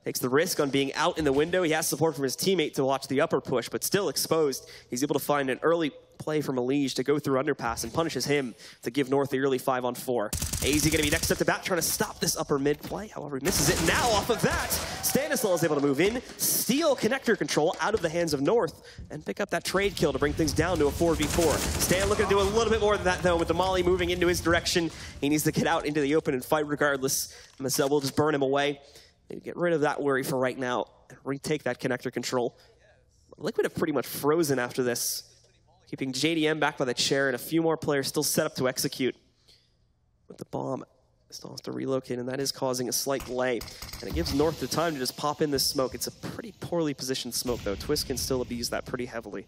Takes the risk on being out in the window. He has support from his teammate to watch the upper push, but still exposed. He's able to find an early play from Elige to go through underpass and punishes him to give North the early 5-on-4. AZ going to be next up to bat, trying to stop this upper mid play. However, he misses it. Now off of that, Stanislaw is able to move in, steal connector control out of the hands of North, and pick up that trade kill to bring things down to a 4v4. Stan looking to do a little bit more than that, though, with the molly moving into his direction. He needs to get out into the open and fight regardless. MSL will just burn him away. Maybe get rid of that worry for right now and retake that connector control. Liquid have pretty much frozen after this, keeping JDM back by the chair and a few more players still set up to execute. But the bomb still has to relocate, and that is causing a slight delay. And it gives North the time to just pop in this smoke. It's a pretty poorly positioned smoke, though. Twist can still abuse that pretty heavily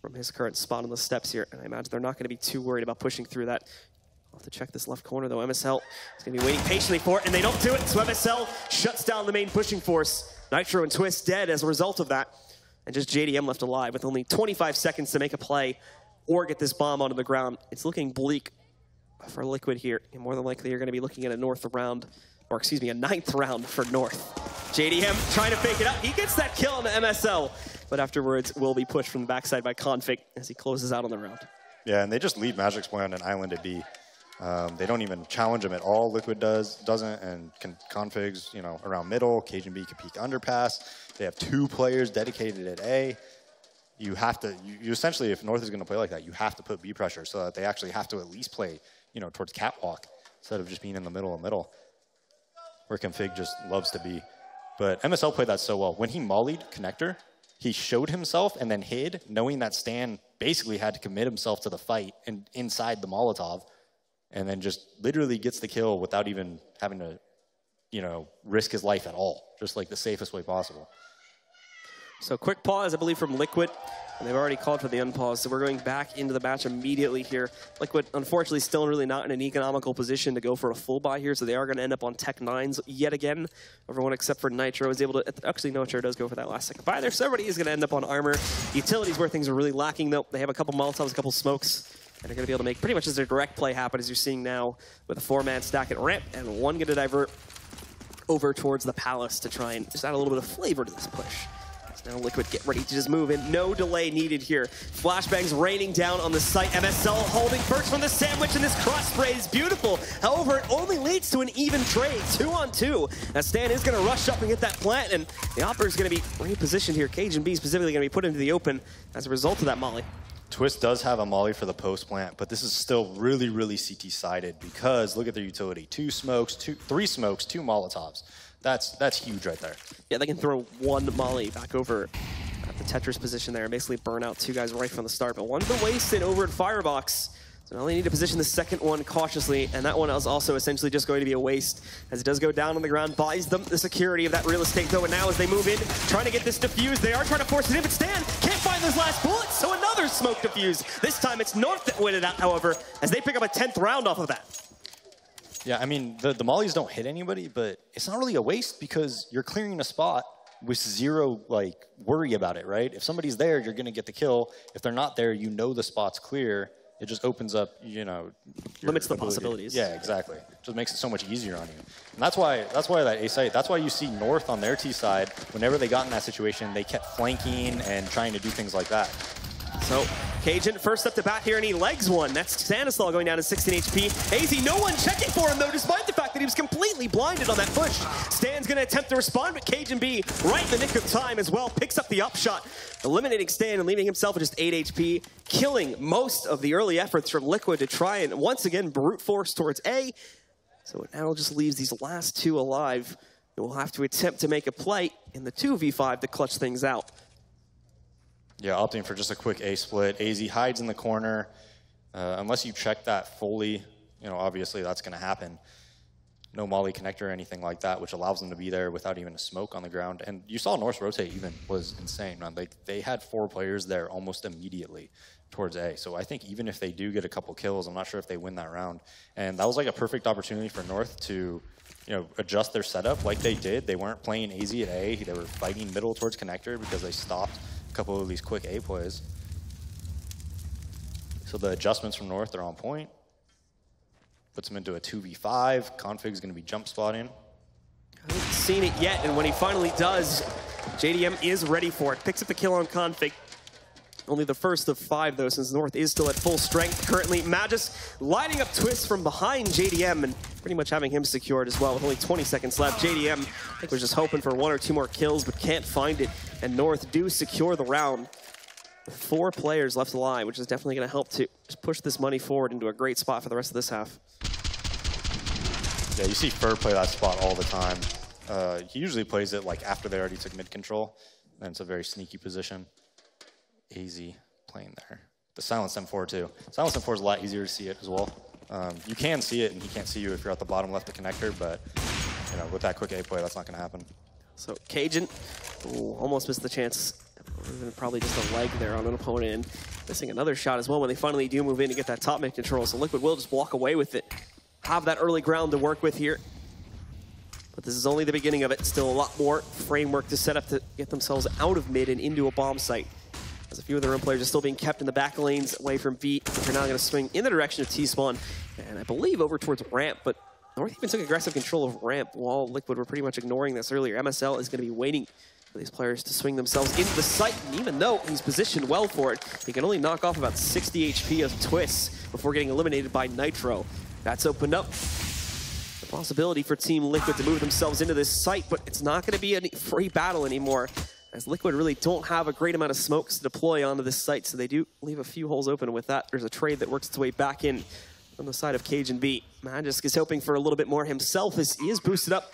from his current spot on the steps here. And I imagine they're not going to be too worried about pushing through that. I'll have to check this left corner, though. MSL is going to be waiting patiently for it, and they don't do it. So MSL shuts down the main pushing force. Nitro and Twist dead as a result of that. And just JDM left alive with only 25 seconds to make a play or get this bomb onto the ground. It's looking bleak for Liquid here. And more than likely, you're going to be looking at a North round or excuse me, a 9th round for North. JDM trying to fake it up. He gets that kill on the MSL, but afterwards will be pushed from the backside by Config as he closes out on the round. Yeah, and they just leave Magic's play on an island at B. They don't even challenge him at all. Liquid doesn't, and Config's, you know, around middle. Cajun B can peek underpass. They have 2 players dedicated at A. You have to, you essentially, if North is going to play like that, you have to put B pressure so that they actually have to at least play, you know, towards catwalk instead of just being in the middle, where Config just loves to be. But MSL played that so well. When he mollied connector, he showed himself and then hid, knowing that Stan basically had to commit himself to the fight and inside the Molotov, and then just literally gets the kill without even having to, you know, risk his life at all. Just like the safest way possible. So quick pause, I believe, from Liquid. And they've already called for the unpause, so we're going back into the match immediately here. Liquid, unfortunately, still really not in an economical position to go for a full buy here, so they are going to end up on Tech 9s yet again. Everyone except for Nitro is able to... Actually, no, Nitro does go for that last second buy there, so everybody is going to end up on armor. Utilities where things are really lacking, though. They have a couple Molotovs, a couple smokes, and they're going to be able to make pretty much as their direct play happen, as you're seeing now with a 4-man stack at ramp, and one going to divert over towards the Palace to try and just add a little bit of flavor to this push. Now Liquid get ready to just move in. No delay needed here. Flashbangs raining down on the site. MSL holding first from the sandwich, and this cross spray is beautiful. However, it only leads to an even trade, 2-on-2. Now Stan is going to rush up and get that plant, and the Opper is going to be repositioned here. Cajun B specifically going to be put into the open as a result of that molly. Twist does have a molly for the post plant, but this is still really, really CT-sided because look at their utility. 3 smokes, 2 Molotovs. That's huge right there. Yeah, they can throw 1 molly back over at the Tetris position there and basically burn out 2 guys right from the start. But one's been wasted over at Firebox. So now they need to position the second one cautiously, and that one is also essentially just going to be a waste as it does go down on the ground, buys them the security of that real estate though, and now as they move in, trying to get this defused, they are trying to force it in, but Stan can't find those last bullets, so another smoke defuse. This time it's North that win it out, however, as they pick up a 10th round off of that. Yeah, I mean, the mollies don't hit anybody, but it's not really a waste because you're clearing a spot with 0, like, worry about it, right? If somebody's there, you're going to get the kill. If they're not there, you know the spot's clear. It just opens up, you know... Limits the possibilities. Yeah, exactly. Just makes it so much easier on you. And that's why that A site, that's why you see North on their T side, whenever they got in that situation, they kept flanking and trying to do things like that. So, Cajun first up to bat here, and he legs one. That's Stanislaw going down to 16 HP. AZ, no one checking for him, though, despite the fact that he was completely blinded on that push. Stan's going to attempt to respond, but Cajun B, right in the nick of time as well, picks up the upshot, eliminating Stan and leaving himself with just 8 HP, killing most of the early efforts from Liquid to try and, once again, brute force towards A. So it now just leaves these last 2 alive. They will have to attempt to make a play in the 2v5 to clutch things out. Yeah, opting for just a quick A split. AZ hides in the corner. Unless you check that fully, you know, obviously that's going to happen. No molly connector or anything like that, which allows them to be there without even a smoke on the ground. And you saw North rotate even was insane, man. Like, they had 4 players there almost immediately towards A. So I think even if they do get a couple kills, I'm not sure if they win that round. And that was like a perfect opportunity for North to, you know, adjust their setup like they did. They weren't playing AZ at A. They were fighting middle towards connector because they stopped a couple of these quick A plays. So the adjustments from North are on point. Puts him into a 2v5. Config's going to be jump spotting. I haven't seen it yet, and when he finally does, JDM is ready for it. Picks up the kill on Config. Only the first of 5, though, since North is still at full strength currently. Magus lining up Twist from behind JDM and pretty much having him secured as well with only 20 seconds left. JDM, I think, was just hoping for 1 or 2 more kills, but can't find it. And North do secure the round with 4 players left alive, which is definitely going to help to just push this money forward into a great spot for the rest of this half. Yeah, you see Fur play that spot all the time. He usually plays it like after they already took mid control, and it's a very sneaky position. AZ playing there. The Silence M4 too. Silence M4 is a lot easier to see it as well. You can see it, and he can't see you if you're at the bottom left of the connector, but you know, with that quick A play, that's not going to happen. So Cajun, almost missed the chance. Probably just a leg there on an opponent, and missing another shot as well when they finally do move in to get that top mid control. So Liquid will just walk away with it. Have that early ground to work with here. But this is only the beginning of it. Still a lot more framework to set up to get themselves out of mid and into a bomb site. As a few of their own players are still being kept in the back lanes away from B. They're now going to swing in the direction of T-Spawn, and I believe over towards ramp, but North even took aggressive control of ramp while Liquid were pretty much ignoring this earlier. MSL is going to be waiting for these players to swing themselves into the site, and even though he's positioned well for it, he can only knock off about 60 HP of Twist before getting eliminated by Nitro. That's opened up the possibility for Team Liquid to move themselves into this site, but it's not going to be a free battle anymore, as Liquid really don't have a great amount of smokes to deploy onto this site, so they do leave a few holes open. With that, there's a trade that works its way back in on the side of Cage and B. Magisk is hoping for a little bit more himself as he is boosted up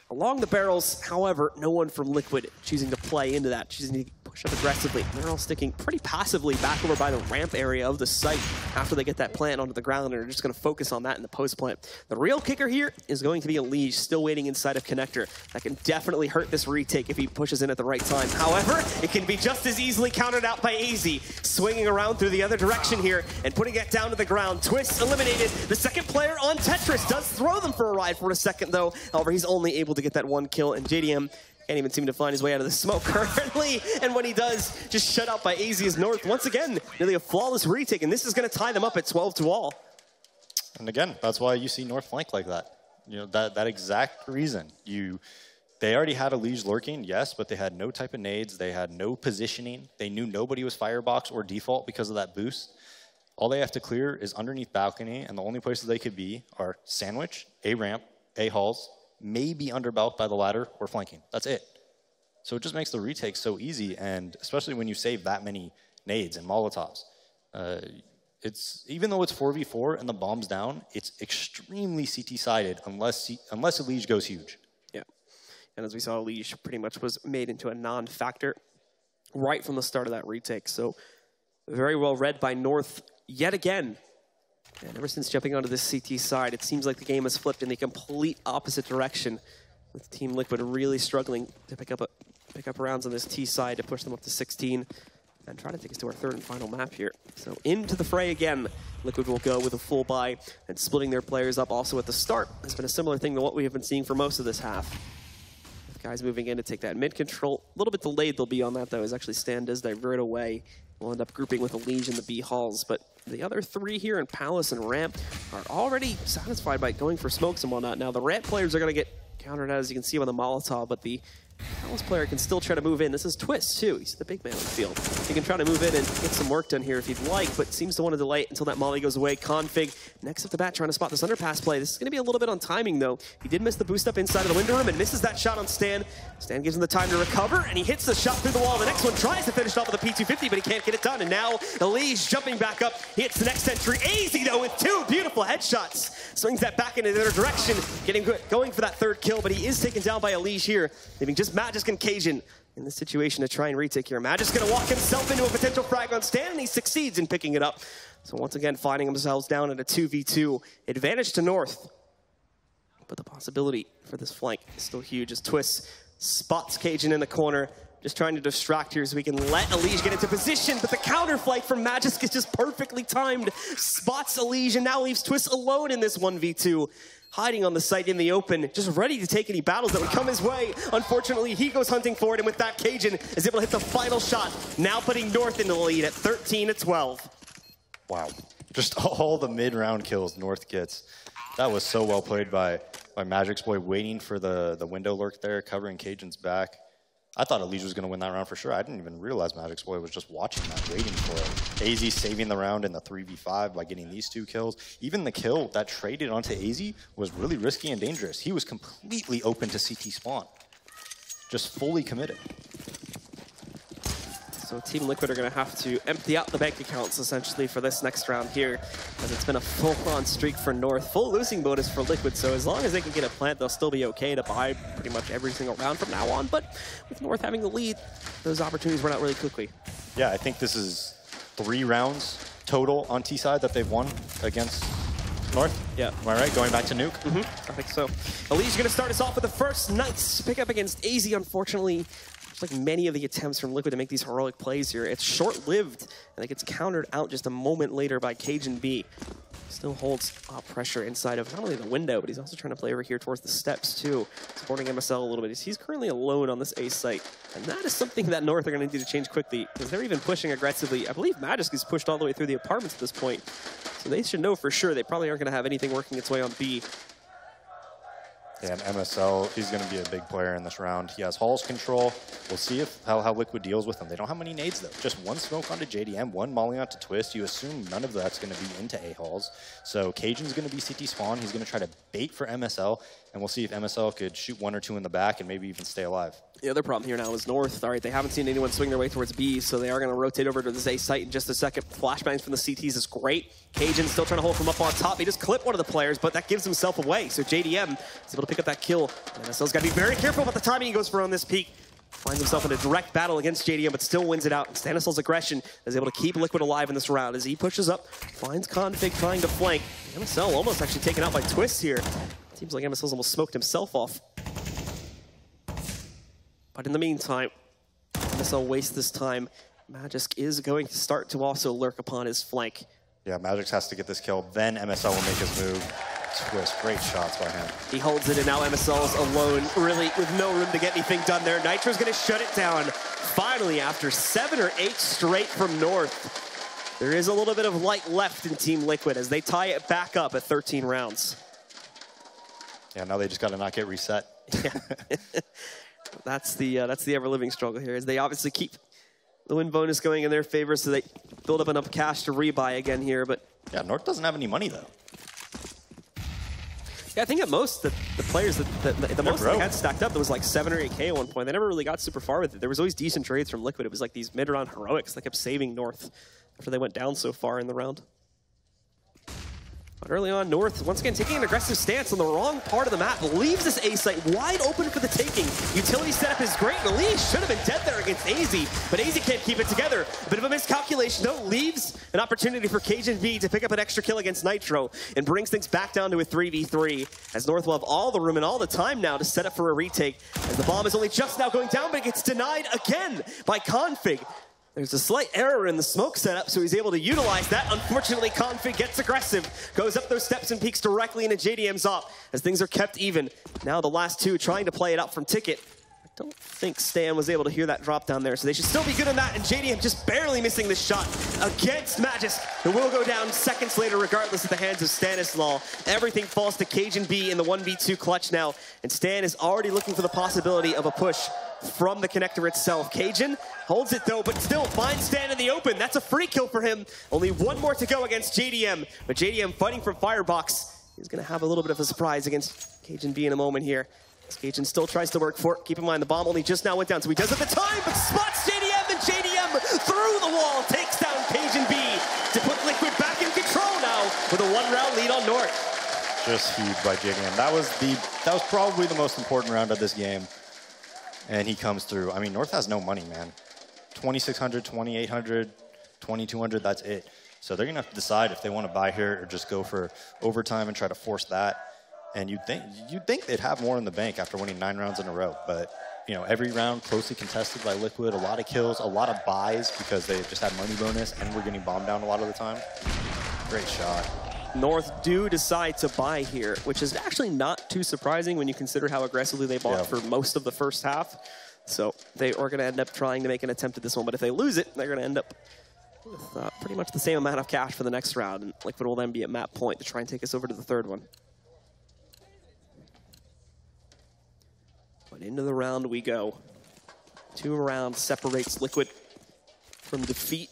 along the barrels. However, no one from Liquid choosing to play into that, choosing to push up aggressively. They're all sticking pretty passively back over by the ramp area of the site after they get that plant onto the ground, and are just going to focus on that in the post plant. The real kicker here is going to be a Liege still waiting inside of Connector. That can definitely hurt this retake if he pushes in at the right time. However, it can be just as easily countered out by AZ, swinging around through the other direction here and putting it down to the ground. Twist eliminated. The second player on Tetris does throw them for a ride for a second though. However, he's only able to get that one kill, and JDM can't even seem to find his way out of the smoke currently. And when he does, just shut out by AZ as North once again, nearly a flawless retake, and this is going to tie them up at 12-all. And again, that's why you see North flank like that. You know, that exact reason. They already had a Liege lurking, yes, but they had no type of nades. They had no positioning. They knew nobody was firebox or default because of that boost. All they have to clear is underneath balcony, and the only places they could be are sandwich, A ramp, A halls, maybe under balk by the ladder, or flanking. That's it. So it just makes the retake so easy, and especially when you save that many nades and Molotovs. Even though it's 4v4 and the bomb's down, it's extremely CT-sided unless a Liege goes huge. Yeah, and as we saw, Liege pretty much was made into a non-factor right from the start of that retake. So very well read by North yet again. And ever since jumping onto this CT side, it seems like the game has flipped in the complete opposite direction, with Team Liquid really struggling to pick up rounds on this T side to push them up to 16 and try to take us to our third and final map here. So into the fray again. Liquid will go with a full buy and splitting their players up also at the start. It's been a similar thing to what we have been seeing for most of this half. With guys moving in to take that mid control. A little bit delayed they'll be on that though, as actually Stan does divert away. We'll end up grouping with a Liege in the B halls, but the other three here in Palace and Ramp are already satisfied by going for smokes and whatnot. Now the Ramp players are going to get countered out, as you can see, on the Molotov, but the Palace player can still try to move in. This is Twist, too. He's the big man on the field. He can try to move in and get some work done here if he'd like, but seems to want to delay it until that molly goes away. Config, next up the bat, trying to spot this underpass play. This is going to be a little bit on timing, though. He did miss the boost up inside of the window room and misses that shot on Stan. Stan gives him the time to recover, and he hits the shot through the wall. The next one tries to finish off with a P250, but he can't get it done. And now Elise jumping back up. He hits the next entry. AZ, though, with two beautiful headshots. Swings that back into the other direction, going for that third kill, but he is taken down by Elise here, leaving just Magisk and Cajun in this situation to try and retake here. Magisk going to walk himself into a potential frag on Stan, and he succeeds in picking it up. So once again, finding themselves down at a 2v2 advantage to North. But the possibility for this flank is still huge as Twist spots Cajun in the corner, just trying to distract here so we can let Elise get into position, but the counter flight from Magisk is just perfectly timed. Spots Elise and now leaves Twist alone in this 1v2. Hiding on the site in the open, just ready to take any battles that would come his way. Unfortunately, he goes hunting for it, and with that, Cajun is able to hit the final shot, now putting North in the lead at 13-12. Wow. Just all the mid-round kills North gets. That was so well played by Magic's boy, waiting for the window lurk there, covering Cajun's back. I thought Elise was going to win that round for sure. I didn't even realize Magic's boy was just watching that, waiting for it. AZ saving the round in the 3v5 by getting these two kills. Even the kill that traded onto AZ was really risky and dangerous. He was completely open to CT spawn. Just fully committed. So Team Liquid are going to have to empty out the bank accounts, essentially, for this next round here, as it's been a full-on streak for North. Full losing bonus for Liquid, so as long as they can get a plant, they'll still be okay to buy pretty much every single round from now on. But with North having the lead, those opportunities run out really quickly. Yeah, I think this is 3 rounds total on T-side that they've won against North. Yeah. Am I right? Going back to Nuke? Mm-hmm. I think so. Elise going to start us off with the first nice pickup against AZ, unfortunately. Like many of the attempts from Liquid to make these heroic plays here, it's short-lived, and it gets countered out just a moment later by Cajun B. Still holds pressure inside of not only the window, but he's also trying to play over here towards the steps too, supporting MSL a little bit. He's currently alone on this A site, and that is something that North are going to need to change quickly, because they're even pushing aggressively. I believe Magisk is pushed all the way through the apartments at this point, so they should know for sure they probably aren't going to have anything working its way on B. Yeah, and MSL, he's going to be a big player in this round. He has Hall's control. We'll see how Liquid deals with him. They don't have many nades, though. Just one smoke onto JDM, one molly onto Twist. You assume none of that's going to be into A-Halls. So Cajun's going to be CT spawn. He's going to try to bait for MSL, and we'll see if MSL could shoot 1 or 2 in the back and maybe even stay alive. The other problem here now is North. All right, they haven't seen anyone swing their way towards B, so they are going to rotate over to this A site in just a second. Flashbangs from the CTs is great. Cajun still trying to hold from up on top. He just clipped one of the players, but that gives himself away. So JDM is able to pick up that kill. MSL's got to be very careful about the timing he goes for on this peak. Finds himself in a direct battle against JDM, but still wins it out. And Stanisla's aggression is able to keep Liquid alive in this round as he pushes up, finds Config trying to flank. MSL almost actually taken out by Twist here. Seems like MSL's almost smoked himself off. But in the meantime, MSL wastes this time. Magisk is going to start to also lurk upon his flank. Yeah, Magisk has to get this kill, then MSL will make his move. Twist, great shots by him. He holds it, and now MSL's alone, really, with no room to get anything done there. Nitro's going to shut it down. Finally, after 7 or 8 straight from North, there is a little bit of light left in Team Liquid as they tie it back up at 13 rounds. Yeah, now they just got to not get reset. Yeah. That's the ever-living struggle here, as they obviously keep the win bonus going in their favor, so they build up enough cash to rebuy again here. But yeah, North doesn't have any money, though. Yeah, I think at most, the players the most they had stacked up, there was like 7 or 8K at one point. They never really got super far with it. There was always decent trades from Liquid. It was like these mid-round heroics that kept saving North after they went down so far in the round. But early on, North, once again, taking an aggressive stance on the wrong part of the map, leaves this A site wide open for the taking. Utility setup is great. Elise should have been dead there against AZ, but AZ can't keep it together. A bit of a miscalculation, though, leaves an opportunity for Cajun B to pick up an extra kill against Nitro and brings things back down to a 3v3, as North will have all the room and all the time now to set up for a retake, as the bomb is only just now going down, but it gets denied again by Config. There's a slight error in the smoke setup, so he's able to utilize that. Unfortunately, Config gets aggressive, goes up those steps and peeks directly into JDM's op as things are kept even. Now the last two trying to play it out from Ticket. I don't think Stan was able to hear that drop down there, so they should still be good on that, and JDM just barely missing the shot against Magisk, who will go down seconds later regardless at the hands of Stanislaw. Everything falls to Cajun B in the 1v2 clutch now, and Stan is already looking for the possibility of a push from the connector itself. Cajun holds it though, but still finds Stan in the open. That's a free kill for him. Only one more to go against JDM, but JDM fighting from Firebox. He's gonna have a little bit of a surprise against Cajun B in a moment here. Cajun still tries to work for it. Keep in mind, the bomb only just now went down, so he does at the time, but spots JDM, and JDM through the wall takes down Cajun B to put Liquid back in control now with a 1-round lead on North. Just huge by JDM. That was probably the most important round of this game. And he comes through. I mean, North has no money, man. 2,600, 2,800, 2,200, that's it. So they're going to have to decide if they want to buy here or just go for overtime and try to force that. And you'd think they'd have more in the bank after winning 9 rounds in a row. But, you know, every round closely contested by Liquid, a lot of kills, a lot of buys because they just had money bonus and were getting bombed down a lot of the time. Great shot. North do decide to buy here, which is actually not too surprising when you consider how aggressively they bought for most of the first half. So they are going to end up trying to make an attempt at this one, but if they lose it, they're going to end up with pretty much the same amount of cash for the next round, and Liquid will then be at map point to try and take us over to the third one. But into the round we go. 2 rounds separates Liquid from defeat.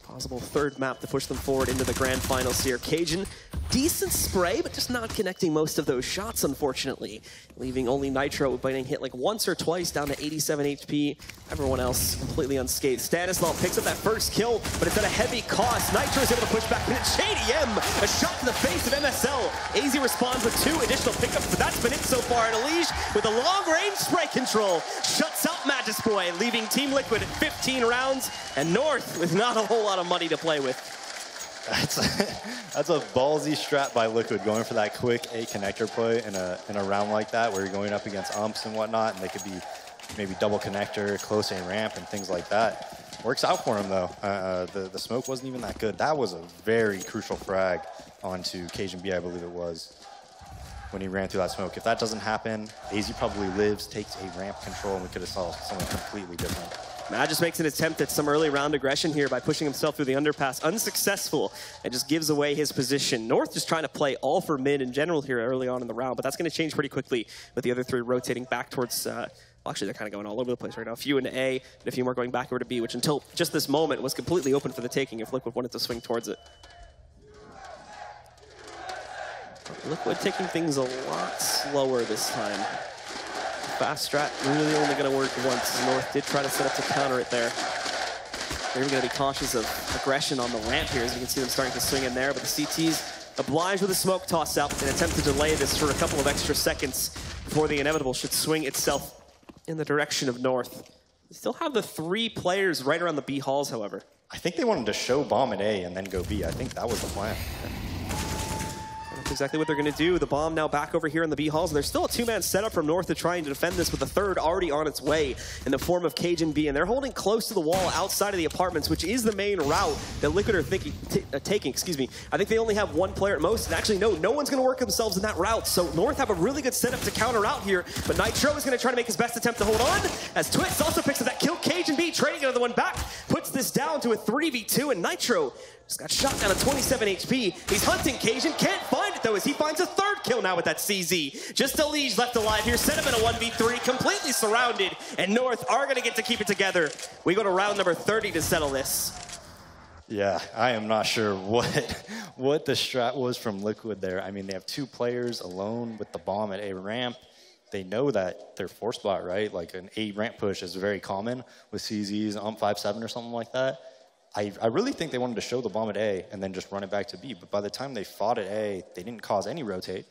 Possible third map to push them forward into the grand finals here. Cajun, decent spray, but just not connecting most of those shots, unfortunately. Leaving only Nitro getting hit like once or twice down to 87 HP. Everyone else completely unscathed. Stanislaw picks up that first kill, but it's at a heavy cost. Nitro is able to push back into JDM. A shot to the face of MSL. AZ responds with 2 additional pickups, but that's been it so far. And Elige with a long-range spray control shuts out Magisk Boy, leaving Team Liquid at 15 rounds, and North with not a whole lot of money to play with. That's a ballsy strat by Liquid, going for that quick A connector play in a round like that where you're going up against umps and whatnot, and they could be maybe double connector, close A ramp, and things like that. Works out for him though. The smoke wasn't even that good. That was a very crucial frag onto Cajun B, I believe it was, when he ran through that smoke. If that doesn't happen, AZ probably lives, takes a ramp control, and we could have saw something completely different. Mirage makes an attempt at some early round aggression here by pushing himself through the underpass. Unsuccessful, and just gives away his position. North just trying to play all for mid in general here early on in the round, but that's going to change pretty quickly with the other three rotating back towards... well, actually, they're kind of going all over the place right now. A few into A, and a few more going back over to B, which until just this moment was completely open for the taking if Liquid wanted to swing towards it. Liquid taking things a lot slower this time. Fast strat really only going to work once. North did try to set up to counter it there. They're even going to be cautious of aggression on the ramp here, as you can see them starting to swing in there, but the CT's obliged with a smoke toss out in an attempt to delay this for a couple of extra seconds before the inevitable should swing itself in the direction of North. They still have the 3 players right around the B halls, however. I think they wanted to show bomb at A and then go B. I think that was the plan. That's exactly what they're going to do. The bomb now back over here in the B halls. There's still a 2-man setup from North to trying to defend this with the third already on its way in the form of Cajun B. And they're holding close to the wall outside of the apartments, which is the main route that Liquid are taking. Excuse me. I think they only have 1 player at most. And actually, no one's going to work themselves in that route. So North have a really good setup to counter out here. But Nitro is going to try to make his best attempt to hold on. As Twist also picks up that kill. Cajun B trading another one back. Puts this down to a 3v2. And Nitro just got shot down to 27 HP. He's hunting Cajun. Can't find it, though, as he finds a 3rd kill now with that CZ. Just a Liege left alive here. Set him in a 1v3. Completely surrounded. And North are going to get to keep it together. We go to round number 30 to settle this. Yeah, I am not sure what the strat was from Liquid there. I mean, they have 2 players alone with the bomb at A ramp. They know that they're force spot, right? Like an A ramp push is very common with CZs, 5-7 or something like that. I really think they wanted to show the bomb at A and then just run it back to B. But by the time they fought at A, they didn't cause any rotate.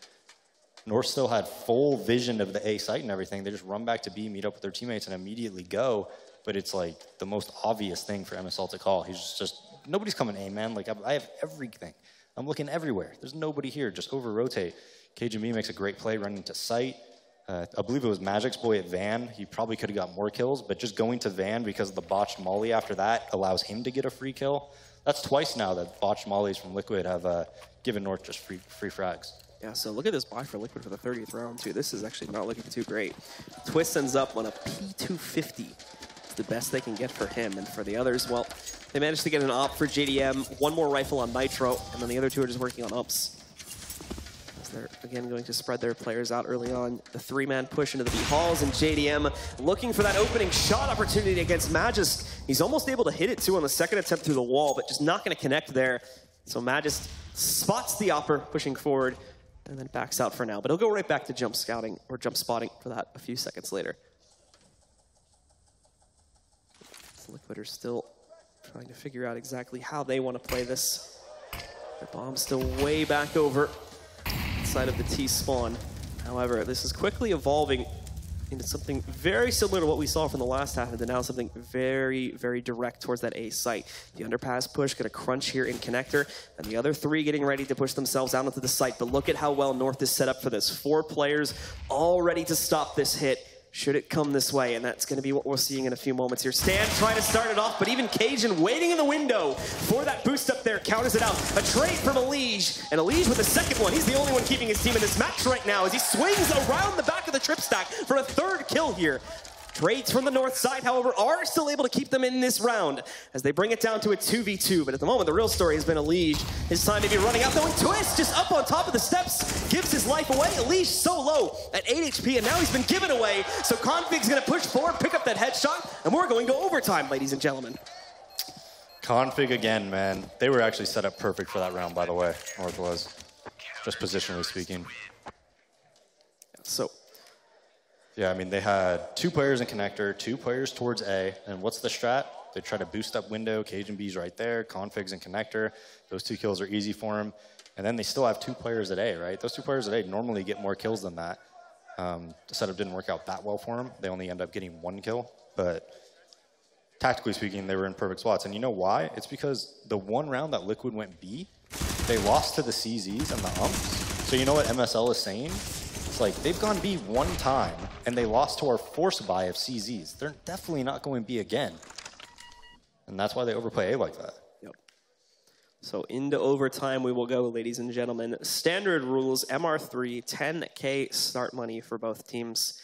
North still had full vision of the A site and everything. They just run back to B, meet up with their teammates, and immediately go. But it's like the most obvious thing for MSL to call. He's just, nobody's coming A, man. Like, I have everything. I'm looking everywhere. There's nobody here. Just over-rotate. Cajun B makes a great play running to site. I believe it was Magic's boy at Van. He probably could have got more kills, but just going to Van because of the botched molly after that allows him to get a free kill. That's twice now that botched mollies from Liquid have given North just free frags. Yeah, so look at this buy for Liquid for the 30th round, too. This is actually not looking too great. Twist ends up on a P250. It's the best they can get for him. And for the others, well, they managed to get an op for JDM, 1 more rifle on Nitro, and then the other 2 are just working on ups. They're, again, going to spread their players out early on. The 3-man push into the B halls, and JDM looking for that opening shot opportunity against Magis. He's almost able to hit it, too, on the 2nd attempt through the wall, but just not going to connect there. So Magis spots the opper, pushing forward, and then backs out for now. But he'll go right back to jump scouting, or jump spotting for that a few seconds later. So Liquid are still trying to figure out exactly how they want to play this. The bomb's still way back over side of the T spawn. However, this is quickly evolving into something very similar to what we saw from the last half, into now something very, very direct towards that A site. The underpass push, gonna crunch here in connector, and the other 3 getting ready to push themselves out into the site. But look at how well North is set up for this. 4 players all ready to stop this hit, should it come this way, and that's going to be what we're seeing in a few moments here. Stan trying to start it off, but even Cajun waiting in the window for that boost up there, counters it out. A trade from Elige, and Elige with the 2nd one. He's the only one keeping his team in this match right now as he swings around the back of the trip stack for a 3rd kill here. Trades from the North side, however, are still able to keep them in this round as they bring it down to a 2v2. But at the moment, the real story has been Elige. His time may be running out, though, and Twist just up on top of the steps gives his life away. Elige so low at 8 HP, and now he's been given away. So Config's going to push forward, pick up that headshot, and we're going to overtime, ladies and gentlemen. Config again, man. They were actually set up perfect for that round, by the way. North was. Just positionally speaking. So... yeah, I mean, they had 2 players in connector, 2 players towards A, and what's the strat? They try to boost up window, Cajun B's right there, Config's in connector. Those 2 kills are easy for him. And then they still have 2 players at A, right? Those 2 players at A normally get more kills than that. The setup didn't work out that well for them. They only end up getting 1 kill. But tactically speaking, they were in perfect spots. And you know why? It's because the 1 round that Liquid went B, they lost to the CZs and the umps. So you know what MSL is saying? It's like, they've gone B 1 time, and they lost to our force buy of CZs. They're definitely not going B again. And that's why they overplay A like that. Yep. So into overtime we will go, ladies and gentlemen. Standard rules, MR3, 10K start money for both teams.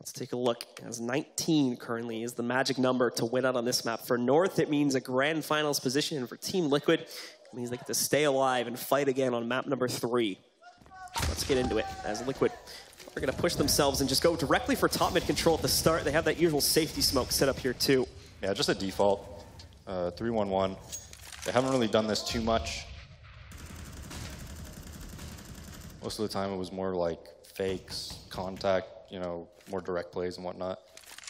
Let's take a look. As 19 currently is the magic number to win out on this map. For North, it means a grand finals position. And for Team Liquid, it means they get to stay alive and fight again on map number 3. Let's get into it. As Liquid are going to push themselves and just go directly for top mid control at the start. They have that usual safety smoke set up here too. Yeah, just a default. 3-1-1. They haven't really done this too much. Most of the time it was more like fakes, contact, you know, more direct plays and whatnot.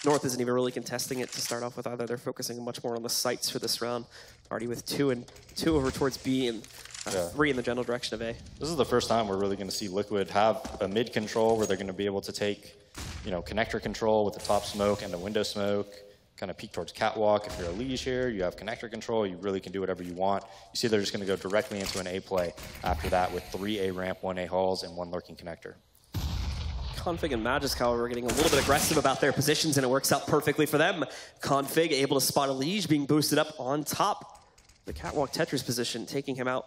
North isn't even really contesting it to start off with either. They're focusing much more on the sights for this round. Already with 2 over towards B and 3 in the general direction of A. This is the first time we're really going to see Liquid have a mid control where they're going to be able to take, you know, connector control with the top smoke and the window smoke, kind of peek towards catwalk. If you're a Liege here, you have connector control. You really can do whatever you want. You see they're just going to go directly into an A play after that with 3 A ramp, 1 A halls, and 1 lurking connector. Config and Magisk, however, are getting a little bit aggressive about their positions, and it works out perfectly for them. Config able to spot a Liege being boosted up on top. The catwalk Tetris position, taking him out.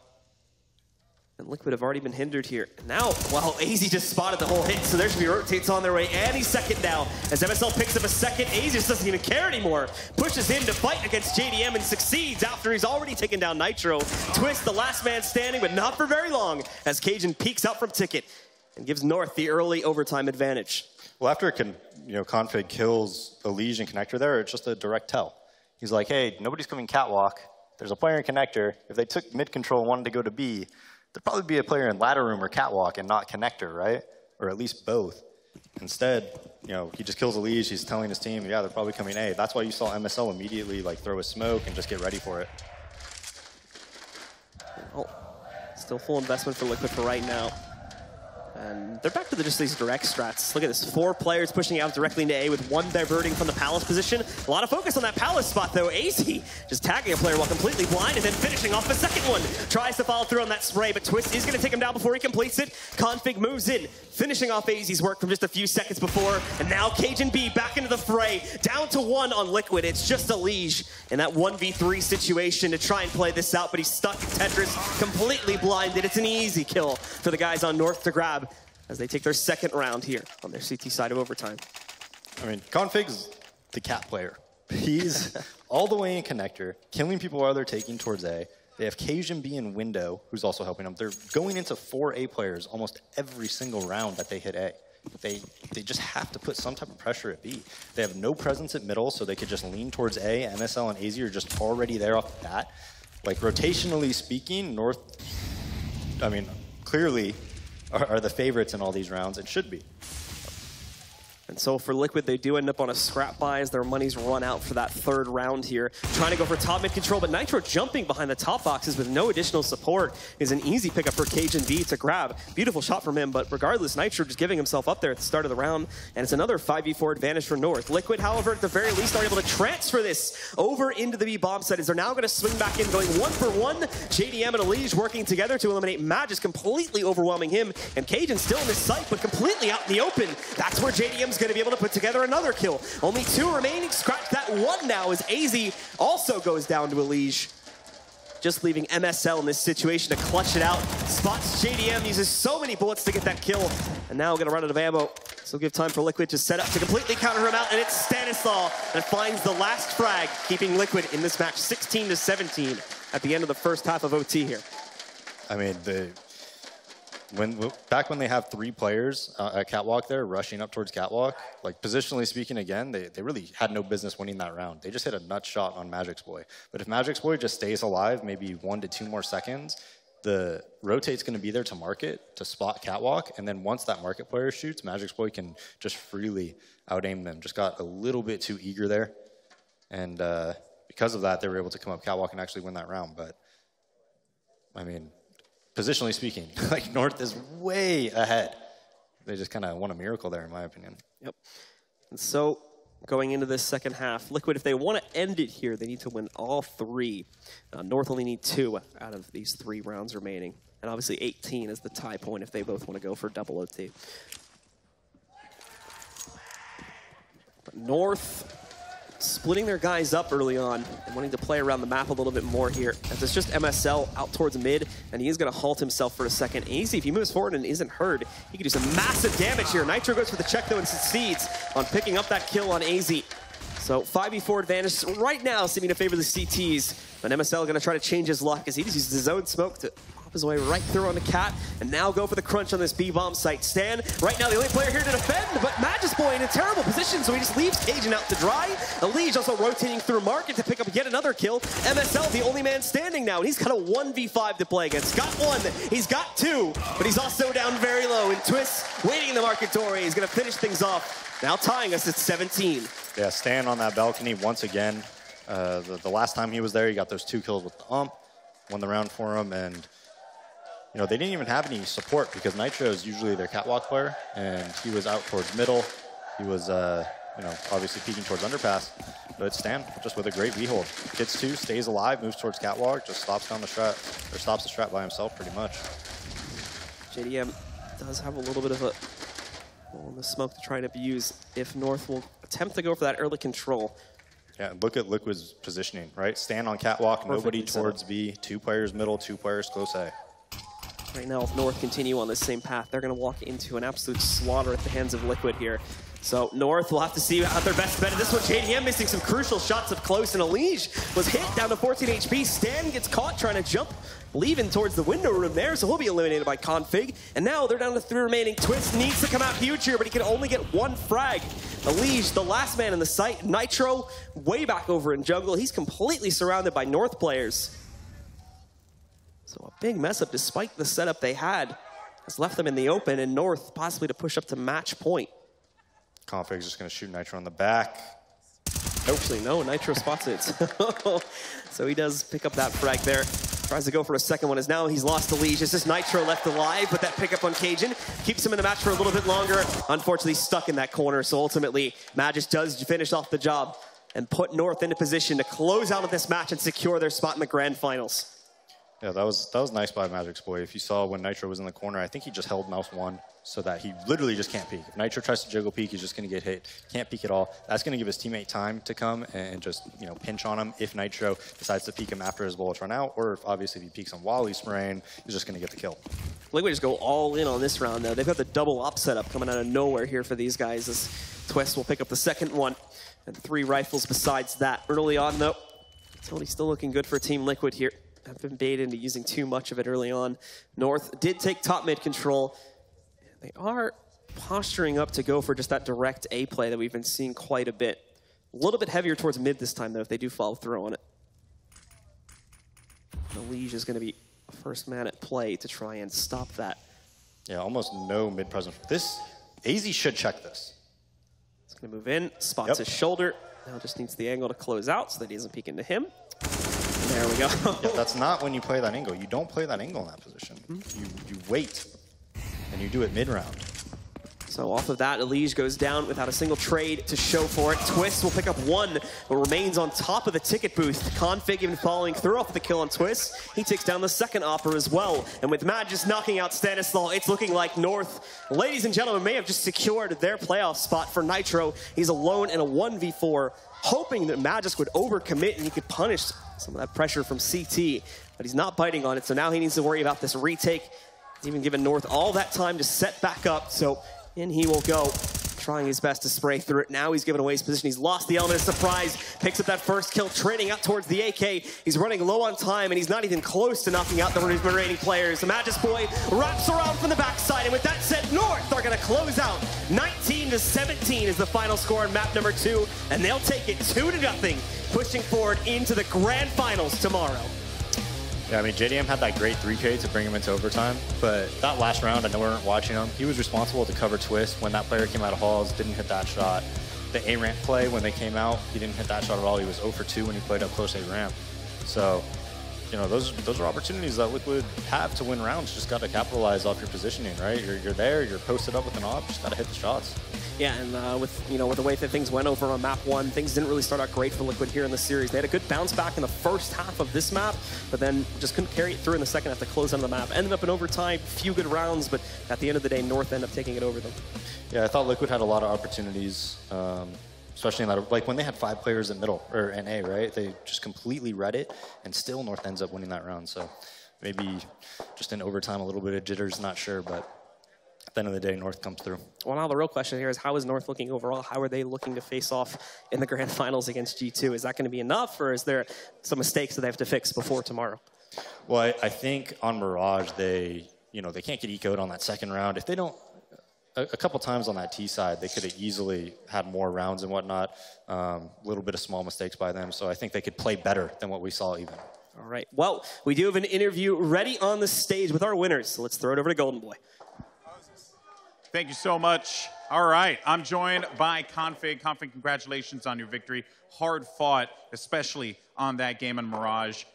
And Liquid have already been hindered here. Now, wow, AZ just spotted the whole hit, so there should be rotates on their way, and he's second now. As MSL picks up a second, AZ just doesn't even care anymore. Pushes in to fight against JDM and succeeds after he's already taken down Nitro. Twist, the last man standing, but not for very long, as Cajun peeks out from Ticket and gives North the early overtime advantage. Well, after Config kills the Liege and connector there, it's just a direct tell. He's like, hey, nobody's coming catwalk. There's a player in connector. If they took mid control and wanted to go to B, there'd probably be a player in ladder room or catwalk and not connector, right? Or at least both. Instead, you know, he just kills a Liege. He's telling his team, yeah, they're probably coming A. That's why you saw MSL immediately like throw a smoke and just get ready for it. Well, still full investment for Liquid for right now. And they're back to just these direct strats. Look at this, 4 players pushing out directly into A with 1 diverting from the Palace position. A lot of focus on that Palace spot though. AZ just tagging a player while completely blind and then finishing off the second one. Tries to follow through on that spray, but Twist is gonna take him down before he completes it. Config moves in, finishing off AZ's work from just a few seconds before. And now Cajun B back into the fray, down to 1 on Liquid. It's just a Liege in that 1v3 situation to try and play this out, but he's stuck in Tetris, completely blinded. It's an easy kill for the guys on North to grab as they take their second round here on their CT side of overtime. I mean, Config's the cat player. He's all the way in connector, killing people while they're taking towards A. They have Cajun B in window, who's also helping them. They're going into 4 A players almost every single round that they hit A. They just have to put some type of pressure at B. They have no presence at middle, so they could just lean towards A. MSL and AZ are just already there off the bat. Like, rotationally speaking, North, I mean, clearly are the favorites in all these rounds, and should be. And so for Liquid, they do end up on a scrap buy as their money's run out for that 3rd round here. Trying to go for top mid control, but Nitro jumping behind the top boxes with no additional support is an easy pickup for Cajun B to grab. Beautiful shot from him, but regardless, Nitro just giving himself up there at the start of the round, and it's another 5v4 advantage for North. Liquid, however, at the very least are able to transfer this over into the B bomb site as they're now going to swing back in, going 1 for 1. JDM and Liege working together to eliminate Magisk, completely overwhelming him, and Cajun still in this site, but completely out in the open. That's where JDM's going to be able to put together another kill. Only 2 remaining. Scratch that 1 now as AZ also goes down to a Liege. Just leaving MSL in this situation to clutch it out. Spots JDM, uses so many bullets to get that kill. And now going to run out of ammo. So give time for Liquid to set up to completely counter him out. And it's Stanislaw that finds the last frag, keeping Liquid in this match 16-17 at the end of the first half of OT here. I mean, back when they have 3 players at catwalk there rushing up towards catwalk, like positionally speaking again, they really had no business winning that round. They just hit a nut shot on Magic's Boy. But if Magic's Boy just stays alive maybe 1 to 2 more seconds, the rotate's going to be there to market, to spot catwalk, and then once that market player shoots, Magic's Boy can just freely out-aim them. Just got a little bit too eager there. And because of that, they were able to come up catwalk and actually win that round. But, I mean, positionally speaking, like North is way ahead. They just kind of won a miracle there, in my opinion. Yep. And so going into this second half, Liquid, if they want to end it here, they need to win all 3. North only need 2 out of these 3 rounds remaining. And obviously 18 is the tie point if they both want to go for double OT. But North splitting their guys up early on and wanting to play around the map a little bit more here. As it's just MSL out towards mid, and he is going to halt himself for a second. AZ, if he moves forward and isn't heard, he could do some massive damage here. Nitro goes for the check, though, and succeeds on picking up that kill on AZ. So 5v4 advantage right now seeming to favor the CTs. But MSL going to try to change his luck as he just uses his own smoke to pop his way right through on the Cat, and now go for the crunch on this B-bomb site. Stan, right now the only player here to defend, but Magus Boy in a terrible position, so he just leaves Cajun out to dry. The Liege also rotating through Market to pick up yet another kill. MSL, the only man standing now, and he's got a 1v5 to play against. Got one, he's got two, but he's also down very low, and Twist waiting in the Market doorway. He's going to finish things off, now tying us at 17. Yeah, Stan on that balcony once again. The last time he was there, he got those 2 kills with the ump, won the round for him, and you know, they didn't even have any support because Nitro is usually their catwalk player, and he was out towards middle. He was, you know, obviously peeking towards underpass, but Stan just with a great V-hold. Gets 2, stays alive, moves towards catwalk, just stops down the strat, or stops the strat by himself pretty much. JDM does have a little bit of a hole in the smoke to try and abuse if North will attempt to go for that early control. Yeah, look at Liquid's positioning, right? Stand on catwalk, nobody towards B, 2 players middle, 2 players close A. Right now, if North continue on this same path, they're going to walk into an absolute slaughter at the hands of Liquid here. So North will have to see out their best bet. This one, JDM missing some crucial shots up close, and Liege was hit down to 14 HP. Stan gets caught trying to jump, leaving towards the window room there, so he'll be eliminated by Config. And now they're down to 3 remaining. Twist needs to come out huge here, but he can only get 1 frag. Liege, the last man in the site. Nitro, way back over in jungle. He's completely surrounded by North players. So a big mess up, despite the setup they had, has left them in the open, and North possibly to push up to match point. Config's just going to shoot Nitro on the back. Actually, no, Nitro spots it. So he does pick up that frag there. Tries to go for a second one, as now he's lost the Liege. It's just Nitro left alive, but that pickup on Cajun keeps him in the match for a little bit longer. Unfortunately, stuck in that corner, so ultimately, Magus does finish off the job and put North into position to close out of this match and secure their spot in the grand finals. Yeah, that was nice by Magic's Boy. If you saw when Nitro was in the corner, I think he just held mouse 1 so that he literally just can't peek. If Nitro tries to jiggle peek, he's just going to get hit. Can't peek at all. That's going to give his teammate time to come and just, you know, pinch on him if Nitro decides to peek him after his bullets run out, or if obviously if he peeks on while he's spraying, he's just going to get the kill. Liquid just go all in on this round, though. They've got the double op setup coming out of nowhere here for these guys, as Twist will pick up the second one, and 3 rifles besides that. Early on, though, it's only still looking good for Team Liquid here. I've been baited into using too much of it early on. North did take top mid control. They are posturing up to go for just that direct A play that we've been seeing quite a bit. A little bit heavier towards mid this time, though, if they do follow through on it. The Liege is going to be first man at play to try and stop that. Yeah, almost no mid presence. This, AZ should check this. He's going to move in, spots his shoulder. Now just needs the angle to close out so that he doesn't peek into him. There we go. Yeah, that's not when you play that angle. You don't play that angle in that position. You wait, and you do it mid-round. So off of that, Liege goes down without a single trade to show for it. Twist will pick up 1, but remains on top of the ticket booth. Config even following through off the kill on Twist. He takes down the second Opera as well. And with Mad just knocking out Stanislaw, it's looking like North, ladies and gentlemen, may have just secured their playoff spot for Nitro. He's alone in a 1v4, hoping that Magic would overcommit and he could punish some of that pressure from CT, but he's not biting on it, so now he needs to worry about this retake. He's even given North all that time to set back up, so in he will go, trying his best to spray through it. Now he's given away his position. He's lost the element of surprise, picks up that first kill, trading out towards the AK. He's running low on time, and he's not even close to knocking out the remaining players. The Magus Boy wraps around from the backside, and with that said, North are going to close out. 19-17 is the final score on map number 2, and they'll take it 2-0, pushing forward into the grand finals tomorrow. Yeah, I mean, JDM had that great 3K to bring him into overtime, but that last round, I know we weren't watching him. He was responsible to cover Twist when that player came out of halls, didn't hit that shot. The A-ramp play, when they came out, he didn't hit that shot at all. He was 0 for 2 when he played up close A-ramp. So, you know, those are opportunities that Liquid have to win rounds. Just got to capitalize off your positioning, right? You're there, you're posted up with an op, just got to hit the shots. Yeah, and with the way that things went over on map 1, things didn't really start out great for Liquid here in the series. They had a good bounce back in the first half of this map, but then just couldn't carry it through in the second half to close on the map. Ended up in overtime, few good rounds, but at the end of the day, North ended up taking it over them. Yeah, I thought Liquid had a lot of opportunities. especially in that, like when they had 5 players in middle, or in A, right? They just completely read it, and still North ends up winning that round. So maybe just in overtime, a little bit of jitters, not sure, but at the end of the day, North comes through. Well, now the real question here is, how is North looking overall? How are they looking to face off in the grand finals against G2? Is that going to be enough, or is there some mistakes that they have to fix before tomorrow? Well, I think on Mirage, they can't get ecoed on that second round. If they don't, a couple times on that T side, they could have easily had more rounds and whatnot. A little bit of small mistakes by them. So I think they could play better than what we saw even. All right. Well, we do have an interview ready on the stage with our winners. So let's throw it over to Golden Boy. Thank you so much. All right, I'm joined by Config. Config, congratulations on your victory. Hard fought, especially on that game in Mirage.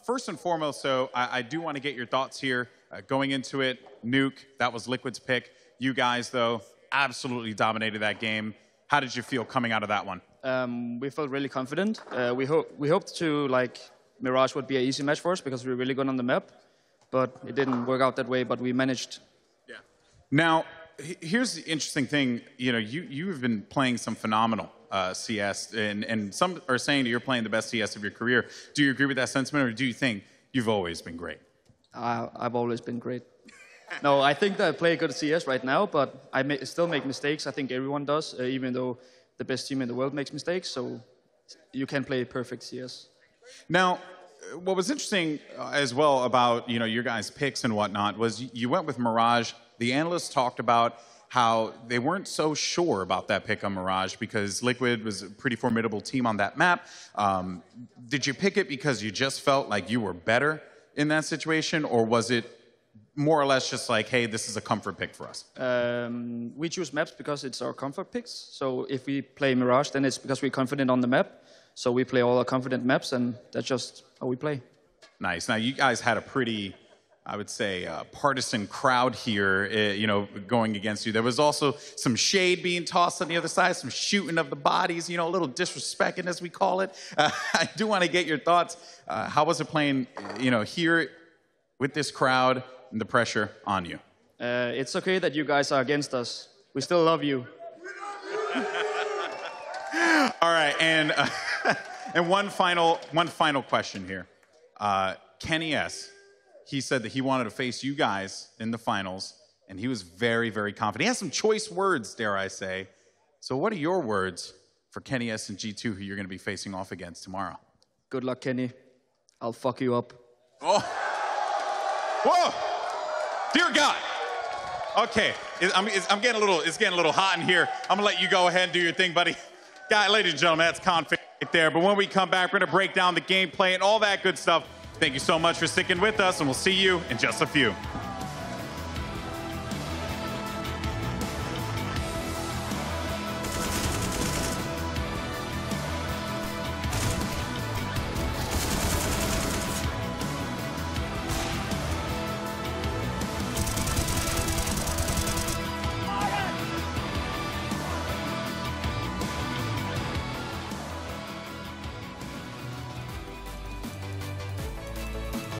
First and foremost, so I do want to get your thoughts here. Going into it, Nuke, that was Liquid's pick. You guys, though, absolutely dominated that game. How did you feel coming out of that one? We felt really confident. We hoped to, like, Mirage would be an easy match for us because we were really good on the map. But it didn't work out that way, but we managed. Yeah. Now, here's the interesting thing. You know, you have been playing some phenomenal CS, and some are saying that you're playing the best CS of your career. Do you agree with that sentiment, or do you think you've always been great? I've always been great. No, I think that I play good CS right now, but I still make mistakes. I think everyone does, even though the best team in the world makes mistakes. So you can play perfect CS. Now, what was interesting as well about your guys' picks and whatnot was you went with Mirage. The analysts talked about how they weren't so sure about that pick on Mirage because Liquid was a pretty formidable team on that map. Did you pick it because you just felt like you were better in that situation, or was it more or less just like, hey, this is a comfort pick for us? We choose maps because it's our comfort picks. So if we play Mirage, then it's because we're confident on the map. So we play all our confident maps, and that's just how we play. Nice. Now, you guys had a pretty, I would say, partisan crowd here, going against you. There was also some shade being tossed on the other side, some shooting of the bodies, a little disrespecting, as we call it. I do want to get your thoughts. How was it playing, here with this crowd and the pressure on you? It's okay that you guys are against us. We still love you. All right, and one final question here. Kenny S., he said that he wanted to face you guys in the finals, and he was very, very confident. He has some choice words, dare I say. So what are your words for Kenny S. and G2, who you're going to be facing off against tomorrow? Good luck, Kenny. I'll fuck you up. Oh. Whoa. Dear God. Okay. It's getting a little hot in here. I'm going to let you go ahead and do your thing, buddy. Ladies and gentlemen, that's Config there. But when we come back, we're going to break down the gameplay and all that good stuff. Thank you so much for sticking with us, and we'll see you in just a few.